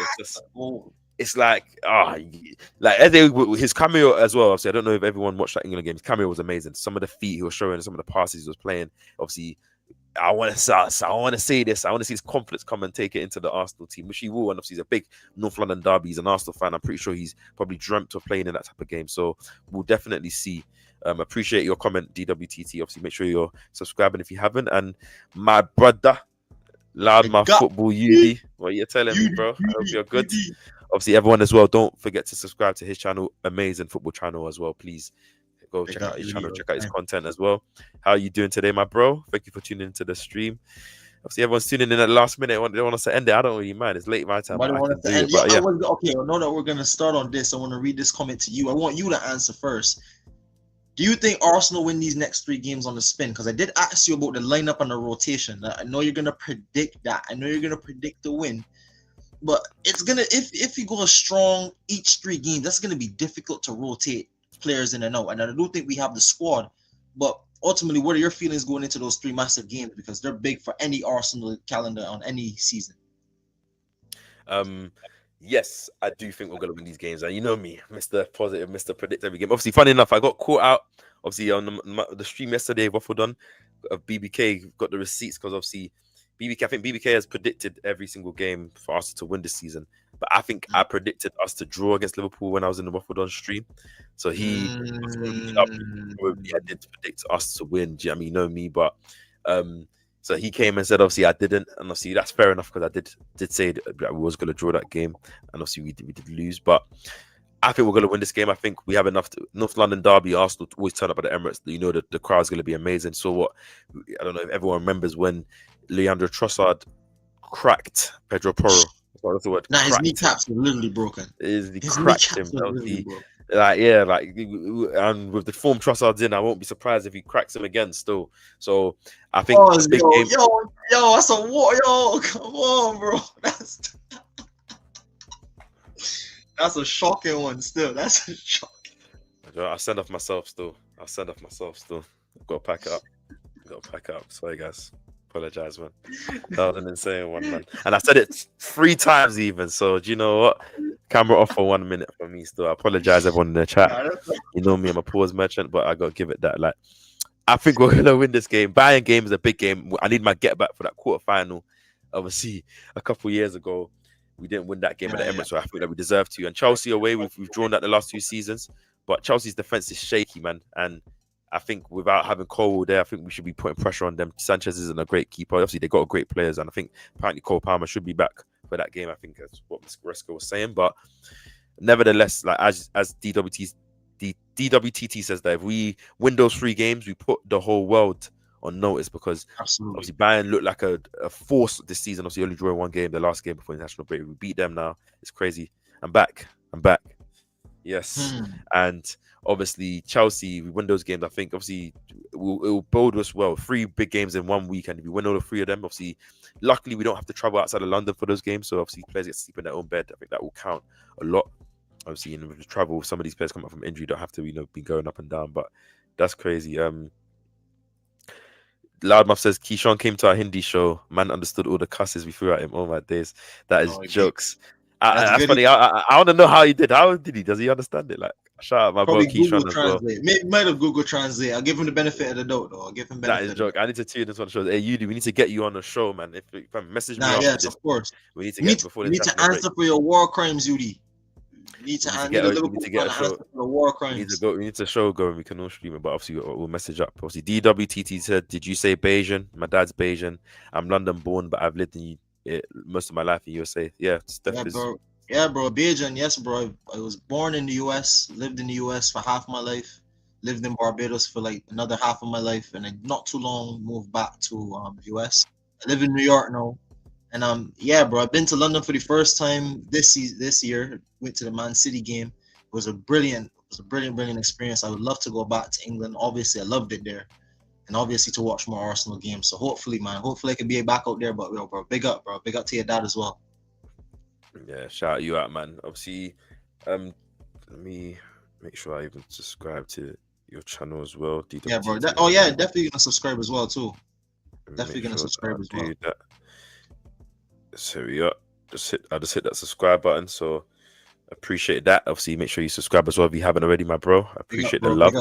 it's like Eze, his cameo as well. Obviously, I don't know if everyone watched that England game. His cameo was amazing. Some of the feet he was showing, some of the passes he was playing. Obviously, I want to say this. I want to see his confidence come and take it into the Arsenal team, which he will. And obviously, he's a big North London derby. He's an Arsenal fan. I'm pretty sure he's probably dreamt of playing in that type of game. So we'll definitely see. Appreciate your comment, DWTT. Obviously, make sure you're subscribing if you haven't. And my brother, Loudmouth Football UD, what are you telling me, bro? I hope you're good. Obviously, everyone as well, don't forget to subscribe to his channel, amazing football channel as well. Please go check out his channel, check out his content as well. How are you doing today, my bro? Thank you for tuning into the stream. Obviously, everyone's tuning in at the last minute. They want us to end it. I don't really mind. It's late my time. Okay, now that we're going to start on this, I want to read this comment to you. I want you to answer first. Do you think Arsenal win these next 3 games on the spin? Because I did ask you about the lineup and the rotation. I know you're going to predict that. I know you're going to predict the win. But it's going to, if you go strong each 3 games, that's going to be difficult to rotate players in and out. And I do think we have the squad. But ultimately, what are your feelings going into those 3 massive games? Because they're big for any Arsenal calendar on any season. Yes, I do think we're going to win these games. And you know me, Mr. Positive, Mr. Predict every game. Obviously, funny enough, I got caught out, obviously, on the stream yesterday, Waffle Done, of BBK, got the receipts, because obviously, I think BBK has predicted every single game for us to win this season. But I think I predicted us to draw against Liverpool when I was in the Waffle Done stream. So I did predict us to win. Do you know what I mean? You know me, but so he came and said, obviously, I didn't. And obviously, that's fair enough, because I did say that we was going to draw that game. And obviously, we did lose. But I think we're going to win this game. I think we have enough. North London derby, Arsenal always turn up at the Emirates. You know that the crowd's going to be amazing. So what? I don't know if everyone remembers when Leandro Trossard cracked Pedro Porro. That's the word. Nah, his kneecaps were literally broken. His cracked him. And with the form Trossard's in, I won't be surprised if he cracks him again still. So I think that's a war. Yo, come on, bro. That's a shocking one still. That's a shocking. I'll send off myself still. I've got to pack it up. Sorry, guys. Apologize, man. That was an insane one, man. And I said it 3 times even. So do you know what? Camera off for 1 minute for me still. I apologize everyone in the chat. Nah, that's You know me, I'm a pause merchant, but I gotta give it that. Like, I think we're gonna win this game. Bayern game is a big game. I need my get back for that quarterfinal. Obviously, a couple years ago, we didn't win that game at the yeah. Emirates, so I think that we deserve to. And Chelsea away, we've drawn that the last 2 seasons, but Chelsea's defense is shaky, man. And I think without having Cole there, I think we should be putting pressure on them. Sanchez isn't a great keeper. Obviously, they got great players, and I think apparently Cole Palmer should be back for that game. I think that's what Resco was saying, but nevertheless, like as DWTT says that if we win those 3 games, we put the whole world on notice because Absolutely. obviously Bayern looked like a force this season. Obviously, only drawing 1 game, the last game before the international break. We beat them now. It's crazy. I'm back. Yes. And obviously, Chelsea, we win those games. I think obviously it will bode us well. 3 big games in 1 week, and if we win all the 3 of them, obviously, luckily we don't have to travel outside of London for those games. So obviously, players get to sleep in their own bed. I think that will count a lot. Obviously, with the travel, some of these players come up from injury, don't have to, be going up and down. But that's crazy. Loudmouth says Keyshawn came to our Hindi show. Man understood all the cusses we threw at him. Oh my days, that is jokes. That's funny. I want to know how he did. How did he? Does he understand it? Like, shout out my Probably bro Keyshawn Google as well. Translate. Maybe might have Google Translate. I'll give him the benefit of the doubt, though. I'll give him benefit. That is a joke. I need to tune this one show. Hey, we need to get you on the show, man. If message me after yes, this, of course. we need to get before you need to answer for your war crimes, Yudi. We need to get a show. For the war crimes. We need to show going. We can all stream it, but obviously we'll message up. Obviously, DWTT said, "Did you say Bayesian? My dad's Bayesian. I'm London born, but I've lived in most of my life in USA." Yeah, bro. Yeah, bro. Bayesian, yes, bro. I was born in the US, lived in the US for half my life, lived in Barbados for like another half of my life, and then not too long moved back to the US. I live in New York now. And yeah, bro, I've been to London for the first time this year. Went to the Man City game. It was a brilliant experience. I would love to go back to England. Obviously, I loved it there, and obviously to watch more Arsenal games. So hopefully, man, I can be back out there. But bro, big up to your dad as well. Yeah, shout you out, man. Obviously, let me make sure I even subscribe to your channel as well. DWT yeah, bro. Definitely gonna subscribe as well too. Definitely gonna subscribe as well. That. So we are. I just hit that subscribe button. So appreciate that. Obviously, make sure you subscribe as well if you haven't already, my bro. I appreciate the love.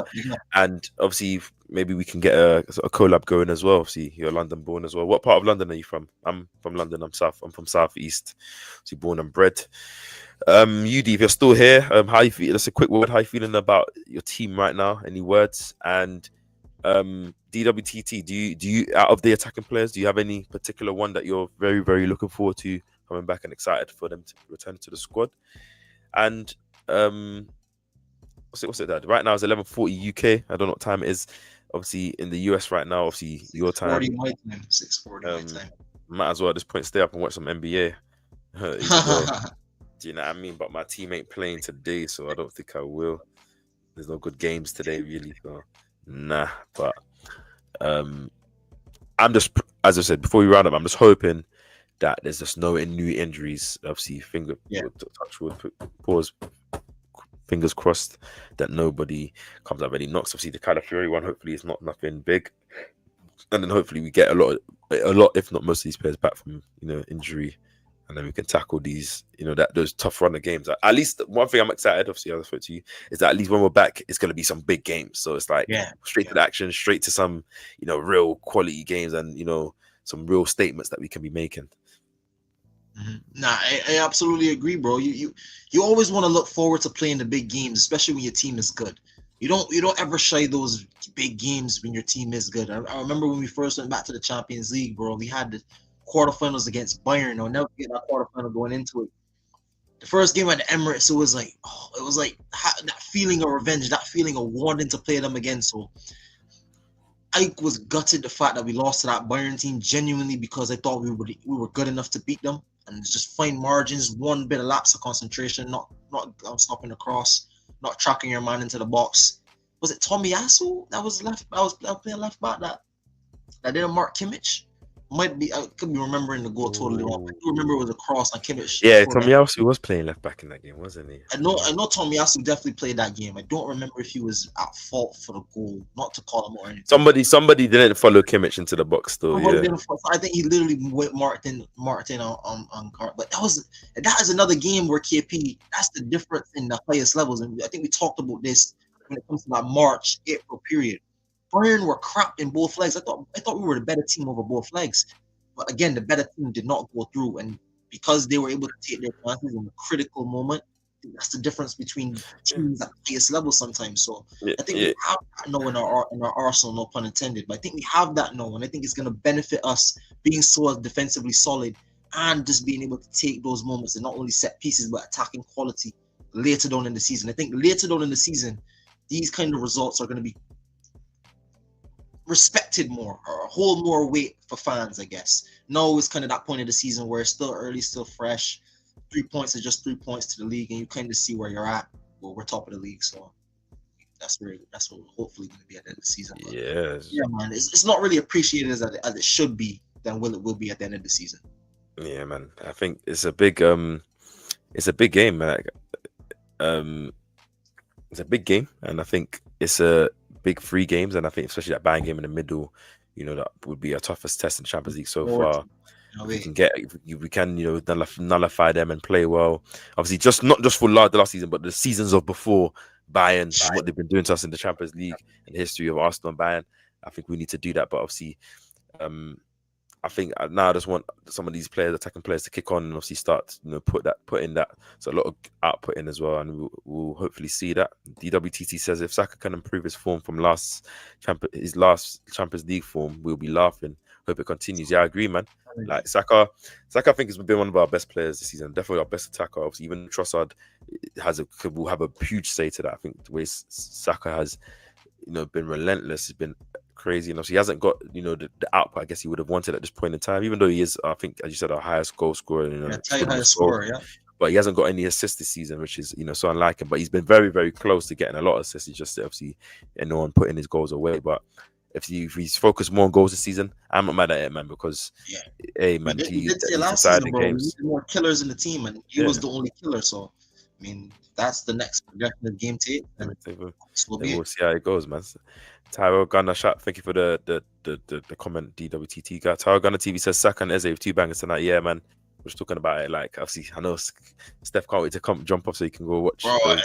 And obviously, maybe we can get a collab going as well. Obviously, you're London born as well. What part of London are you from? I'm from London. I'm from Southeast. Obviously, born and bred. UD, if you're still here, how you feel? Just a quick word. How you feeling about your team right now? Any words? And DWTT, do you out of the attacking players, do you have any particular one that you're very, very looking forward to coming back and excited for them to return to the squad? And what's it that right now is 11:40 UK. I don't know what time it is. Obviously in the US right now, obviously your time. 6:40 my time. 6:40 my time. Might as well at this point stay up and watch some NBA. Do you know what I mean? But my team ain't playing today, so I don't think I will. There's no good games today, really. So nah, but I'm just, as I said before we round up, I'm just hoping that there's just no new injuries. Obviously, touch wood, pause, fingers crossed that nobody comes up any knocks. Obviously, the Calafiori one, hopefully, it's not nothing big, and then hopefully we get a lot, if not most of these players back from injury. And then we can tackle these, those tough runner games. At least one thing I'm excited, obviously, as I spoke to you, is that at least when we're back, it's going to be some big games. So it's like straight to the action, straight to some, real quality games and, some real statements that we can be making. Nah, I absolutely agree, bro. You always want to look forward to playing the big games, especially when your team is good. You don't ever shy those big games when your team is good. I remember when we first went back to the Champions League, bro. We had the quarterfinals against Bayern. I'll never get that quarterfinal going into it. The first game at the Emirates, it was like that feeling of revenge, that feeling of wanting to play them again. So I was gutted the fact that we lost to that Bayern team genuinely because I thought we were good enough to beat them and just fine margins, one bit of lapse of concentration, not stopping the cross, not tracking your man into the box. Was it Tomiyasu that was playing left back that didn't mark Kimmich? might be, I could be remembering the goal totally wrong. I do remember it was a cross on Kimmich. Yeah, Tomiyasu was playing left back in that game, wasn't he? I know Tomiyasu definitely played that game. I don't remember if he was at fault for the goal. Not to call him or anything. Somebody didn't follow Kimmich into the box though. Somebody Yeah, didn't, I think he literally went Martin on guard. But that is another game where KP. That's the difference in the highest levels, and I think we talked about this when it comes to that March April period. Bayern were crap in both legs. I thought we were the better team over both legs, but again, the better team did not go through, and because they were able to take their chances in a critical moment, I think that's the difference between teams at the highest level sometimes. So I think we have that now in our arsenal, no pun intended. But I think we have that now, and I think it's going to benefit us being so defensively solid and just being able to take those moments and not only set pieces but attacking quality later down in the season. I think later down in the season, these kind of results are going to be respected more or hold more weight for fans, I guess. No, it's kind of that point of the season where it's still early, still fresh. 3 points is just 3 points to the league, and you kind of see where you're at. Well, we're top of the league, so that's where we're hopefully going to be at the end of the season. But yeah, man, it's not really appreciated as it should be. Then will be at the end of the season. Yeah, man. I think it's a big game. Like, it's a big game, and I think it's a big 3 games, and I think especially that Bayern game in the middle, that would be our toughest test in the Champions League so far. We can nullify them and play well. Obviously, not just for the last season, but the seasons of before Bayern, and what they've been doing to us in the Champions League and the history of Arsenal and Bayern. I think we need to do that, but obviously, I think now I just want some of these attacking players, to kick on and obviously start, put in that. So a lot of output in as well, and we'll hopefully see that. DWTT says if Saka can improve his form from his last Champions League form, we'll be laughing. Hope it continues. Yeah, I agree, man. Like Saka, I think has been one of our best players this season. Definitely our best attacker. Obviously, even Trossard will have a huge say to that. I think the way Saka has, been relentless, has been crazy, and obviously he hasn't got the output I guess he would have wanted at this point in time, even though he is, I think, as you said, our highest goal scorer, highest scorer, yeah. But he hasn't got any assists this season, which is so unlike him. But he's been very, very close to getting a lot of assists. He's just obviously on putting his goals away. But if he's focused more on goals this season, I'm not mad at it, man, because hey, man, he did say last season, bro, we need more killers in the team, and he was the only killer. So I mean, that's the next progression of game tape, and we'll see how it goes, man. Tyro Gunner, thank you for the comment, DWTT guy. Tyro Gunner TV says Saka and Eze with 2 bangers tonight. Yeah, man, we're just talking about it. Like, obviously, I know Steph can't wait to jump off so you can go watch. Bro, bro, I'm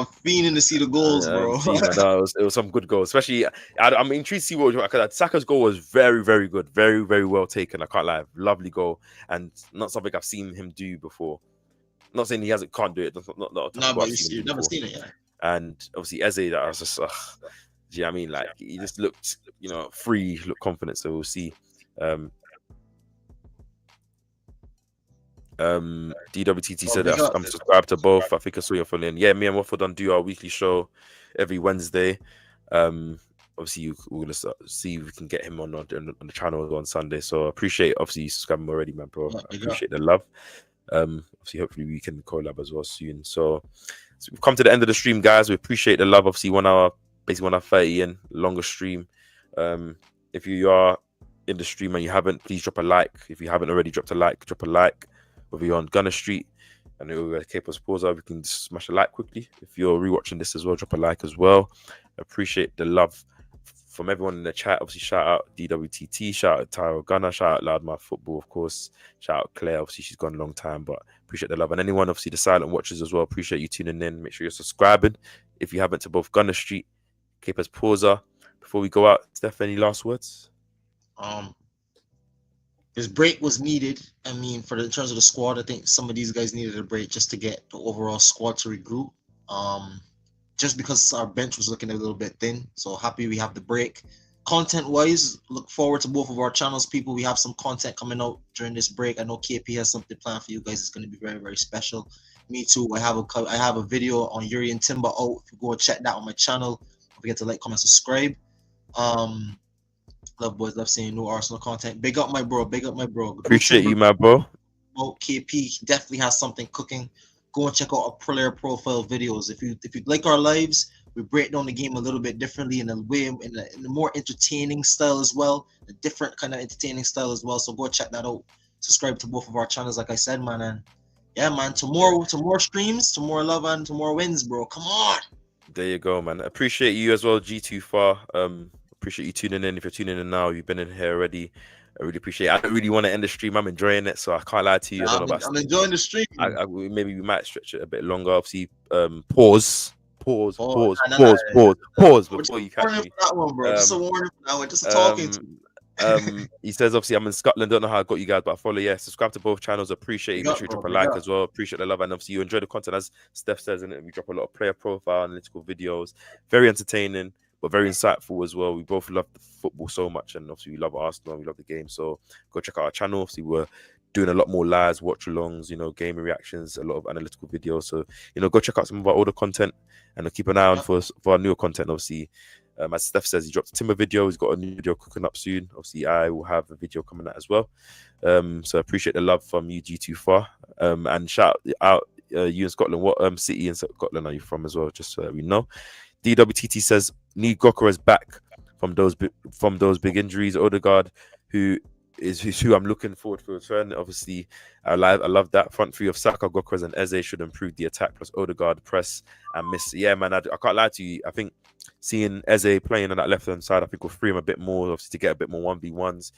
fiending to see the goals, bro. It was some good goals, especially. I'm intrigued to see because Saka's goal was very, very good, very, very well taken. I can't lie, lovely goal, and not something I've seen him do before. Not saying he can't do it. But you've never seen it, yeah. And obviously Eze, that was just, do you know what I mean? Like, he just looked, free, looked confident. So we'll see. DWTT said that I'm subscribed to both. I think I saw your phone in. Yeah, me and Waffle do our weekly show every Wednesday. Obviously, we're gonna see if we can get him on the channel on Sunday. So I appreciate, obviously, you subscribing already, man, bro. I appreciate the love. Obviously, hopefully we can collab as well soon. So we've come to the end of the stream, guys. We appreciate the love. Obviously, 1 hour, basically 1 hour 30 in, longer stream. If you are in the stream and you haven't, please drop a like. If you haven't already dropped a like, drop a like. Whether you're on Gunner Street and we're at KAPE Pause, we can smash a like quickly. If you're rewatching this as well, drop a like as well. Appreciate the love from everyone in the chat. Obviously, shout out DWTT, shout out Tyro Gunner, shout out Loudmouth Football, of course. Shout out Claire. Obviously, she's gone a long time, but appreciate the love. And anyone, obviously, the silent watchers as well. Appreciate you tuning in. Make sure you're subscribing if you haven't to both Gunner Street, KAPE Pause. Before we go out, Steph, any last words? This break was needed. I mean, in terms of the squad, I think some of these guys needed a break just to get the overall squad to regroup. Just because our bench was looking a little bit thin. So happy we have the break. Content-wise, look forward to both of our channels, people. We have some content coming out during this break. I know KP has something planned for you guys. It's going to be very, very special. Me too. I have a video on Yuri and Timber out. If you go and check that on my channel, don't forget to like, comment, subscribe. Love boys, love seeing new Arsenal content. Big up my bro. Appreciate you, my bro. KP definitely has something cooking. Go and check out our player profile videos. If you like our lives, We break down the game a little bit differently in a way, in a more entertaining style as well, a different kind of entertaining style as well. So go check that out. Subscribe to both of our channels, like I said, man. And yeah, man, to more streams, to more love, and to more wins, bro. Come on. There you go, man. Appreciate you as well, G2Far. Appreciate you tuning in. If you're tuning in now, you've been in here already. I really appreciate it. I don't really want to end the stream. I'm enjoying it, so I can't lie to you. Yeah, I'm enjoying the stream. Maybe we might stretch it a bit longer. Obviously, pause before you catch me. That one, bro. Just a warning for that one. Just a talking. He says, obviously, I'm in Scotland. Don't know how I got you guys, but I follow. Yeah, subscribe to both channels. Appreciate you. Make sure you drop a like as well. Appreciate the love, and obviously you enjoy the content, as Steph says, and we drop a lot of player profile, analytical videos. Very entertaining, but very insightful as well. We both love the football so much, and obviously we love Arsenal. And we love the game, so go check out our channel. Obviously, we're doing a lot more lives, watch-alongs, gaming reactions, a lot of analytical videos. So go check out some of our older content, and keep an eye on for our newer content. Obviously. As Steph says, he dropped a Timber video. He's got a new video cooking up soon. Obviously, I will have a video coming out as well. So I appreciate the love from you, G2Far. And shout out you in Scotland. What city in Scotland are you from as well? Just so we know. DWTT says, need Gokeres back from those big injuries. Odegaard, who I'm looking forward to return. Obviously, I love that front three of Saka, Gokeres, and Eze should improve the attack. Plus Odegaard, press and miss. Yeah, man, I can't lie to you. I think seeing Eze playing on that left hand side, I think will free him a bit more, obviously, to get a bit more 1v1s.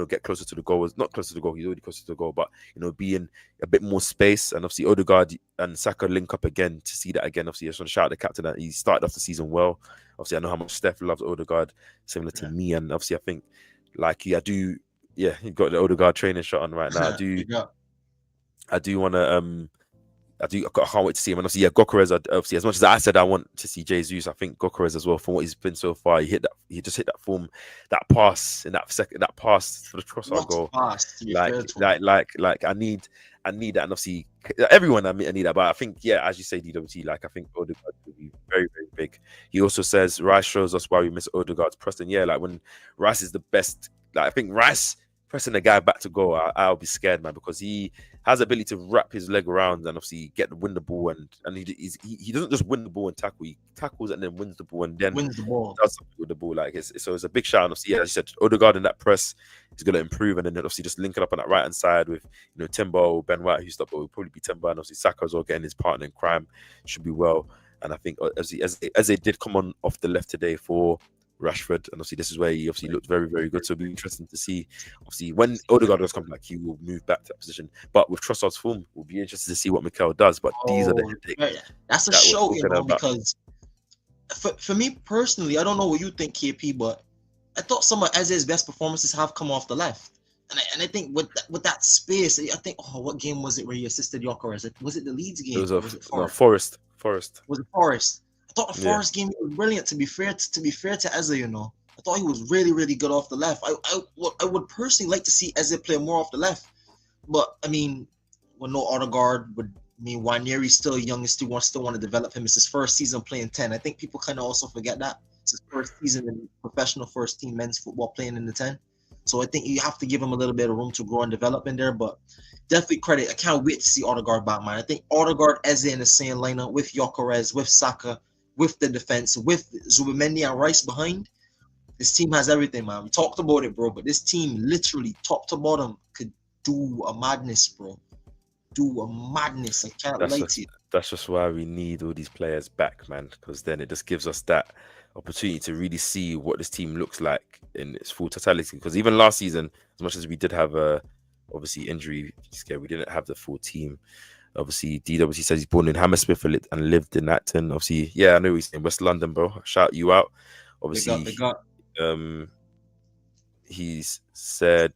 Get closer to the goal. Not closer to the goal. He's already closer to the goal, but be in a bit more space. And obviously, Odegaard and Saka link up again to see that again. Obviously, I just want to shout out the captain that he started off the season well. Obviously, I know how much Steph loves Odegaard, similar to me, and obviously, I think I do. Yeah, he got the Odegaard training shot on right now. I do want to. I can't wait to see him. And obviously, Gokeres. Obviously, as much as I said I want to see Jesus, I think Gokeres as well. From what he's been so far, he just hit that form, that pass in that pass for the crossbar goal. Like I need that, and obviously everyone I need that. But I think as you say, DWT, I think Odegaard will be very, very big. He also says Rice shows us why we miss Odegaard's pressing. Yeah, when Rice is the best. I think Rice pressing the guy back to goal, I'll be scared, man, because he has the ability to wrap his leg around and obviously win the ball, and he doesn't just win the ball and tackle. He tackles and then wins the ball and then wins the ball. Does something with the ball. So it's a big shout. Obviously, as you said, Odegaard in that press is going to improve, and then obviously just link it up on that right hand side with Timber or Ben White, who's up, but will probably be Timber, and obviously Saka as well, getting his partner in crime should be well. And I think as they did come on off the left today for Rashford, and obviously this is where he obviously looked very, very good. So it'll be interesting to see. Obviously, when Odegaard does come back, he will move back to that position. But with Trossard's form, we'll be interested to see what Mikel does. But these are the headaches. That's a show, because for me personally, I don't know what you think, KP, but I thought some of Eze's best performances have come off the left. And I think with that space, I think, what game was it where he assisted Gokeres? Was it the Leeds game? It was Forest. Was it Forest? I thought the Forest game was brilliant. To be fair to Eze, I thought he was really, really good off the left. I would personally like to see Eze play more off the left, but I mean, with no Odegaard, Nwaneri still young, still want to develop him. It's his first season playing 10. I think people kind of also forget that it's his first season in professional first team men's football playing in the 10. So I think you have to give him a little bit of room to grow and develop in there, but definitely credit. I can't wait to see Odegaard back, man. I think Odegaard, Eze in the same lineup with Gokeres, with Saka, with the defense, with Zubimendi and Rice behind. This team has everything, man. We talked about it, bro, but this team literally top to bottom could do a madness, bro. Do a madness. I can't lie to you. That's just why we need all these players back, man, because then it just gives us that opportunity to really see what this team looks like in its full totality. Because even last season, as much as we did have obviously injury scare, we didn't have the full team. Obviously, DWC says he's born in Hammersmith and lived in Acton. Obviously, I know he's in West London, bro. Shout you out. Obviously, he's said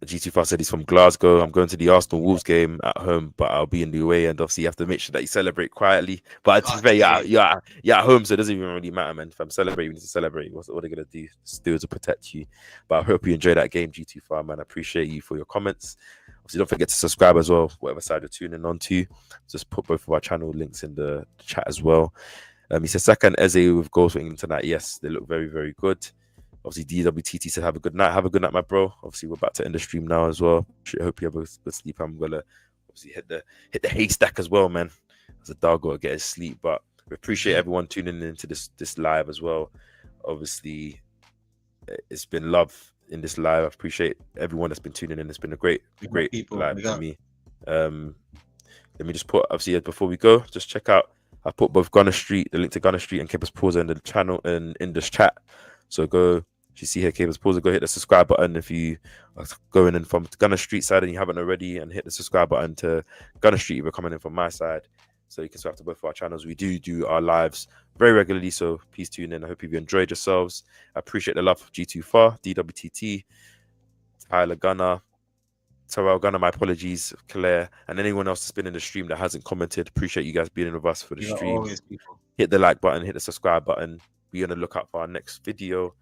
G25 said he's from Glasgow. I'm going to the Arsenal Wolves game at home, but I'll be in the away end. Obviously, you have to make sure that you celebrate quietly. But to be fair, yeah, at home, so it doesn't even really matter, man. If I'm celebrating, we need to celebrate. What they're going to do still to protect you. But I hope you enjoy that game, G25, man. I appreciate you for your comments. Obviously, don't forget to subscribe as well, whatever side you're tuning on to. Just put both of our channel links in the chat as well. He said Saka and Eze with goals for England tonight. Yes, they look very, very good. Obviously, DWTT said, have a good night. Have a good night, my bro. Obviously, we're about to end the stream now as well. Hope you have a good sleep. I'm going to obviously hit the haystack as well, man. As a dog gotta get his sleep. But we appreciate everyone tuning into this live as well. Obviously, it's been love in this live. I appreciate everyone that's been tuning in. It's been a great live for me. Let me just put, obviously, before we go, just check out. I put both Gunner Street, the link to Gunner Street and Capers Pausa in the channel and in this chat. So go, if you see here Capers Pausa, go hit the subscribe button. If you are going in from Gunner Street side and you haven't already, and hit the subscribe button to Gunner Street if you're coming in from my side. So you can subscribe to both of our channels. We do our lives very regularly, so please tune in. I hope you've enjoyed yourselves. I appreciate the love of G2 Far, DWTT, Tyler Gunner, Terrell Gunner, my apologies, Claire, and anyone else that's been in the stream that hasn't commented. Appreciate you guys being with us for the stream. Hit the like button, hit the subscribe button. Be on the lookout for our next video.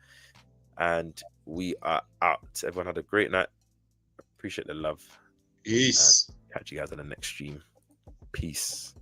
And we are out. Everyone had a great night. Appreciate the love. Peace. And catch you guys on the next stream. Peace.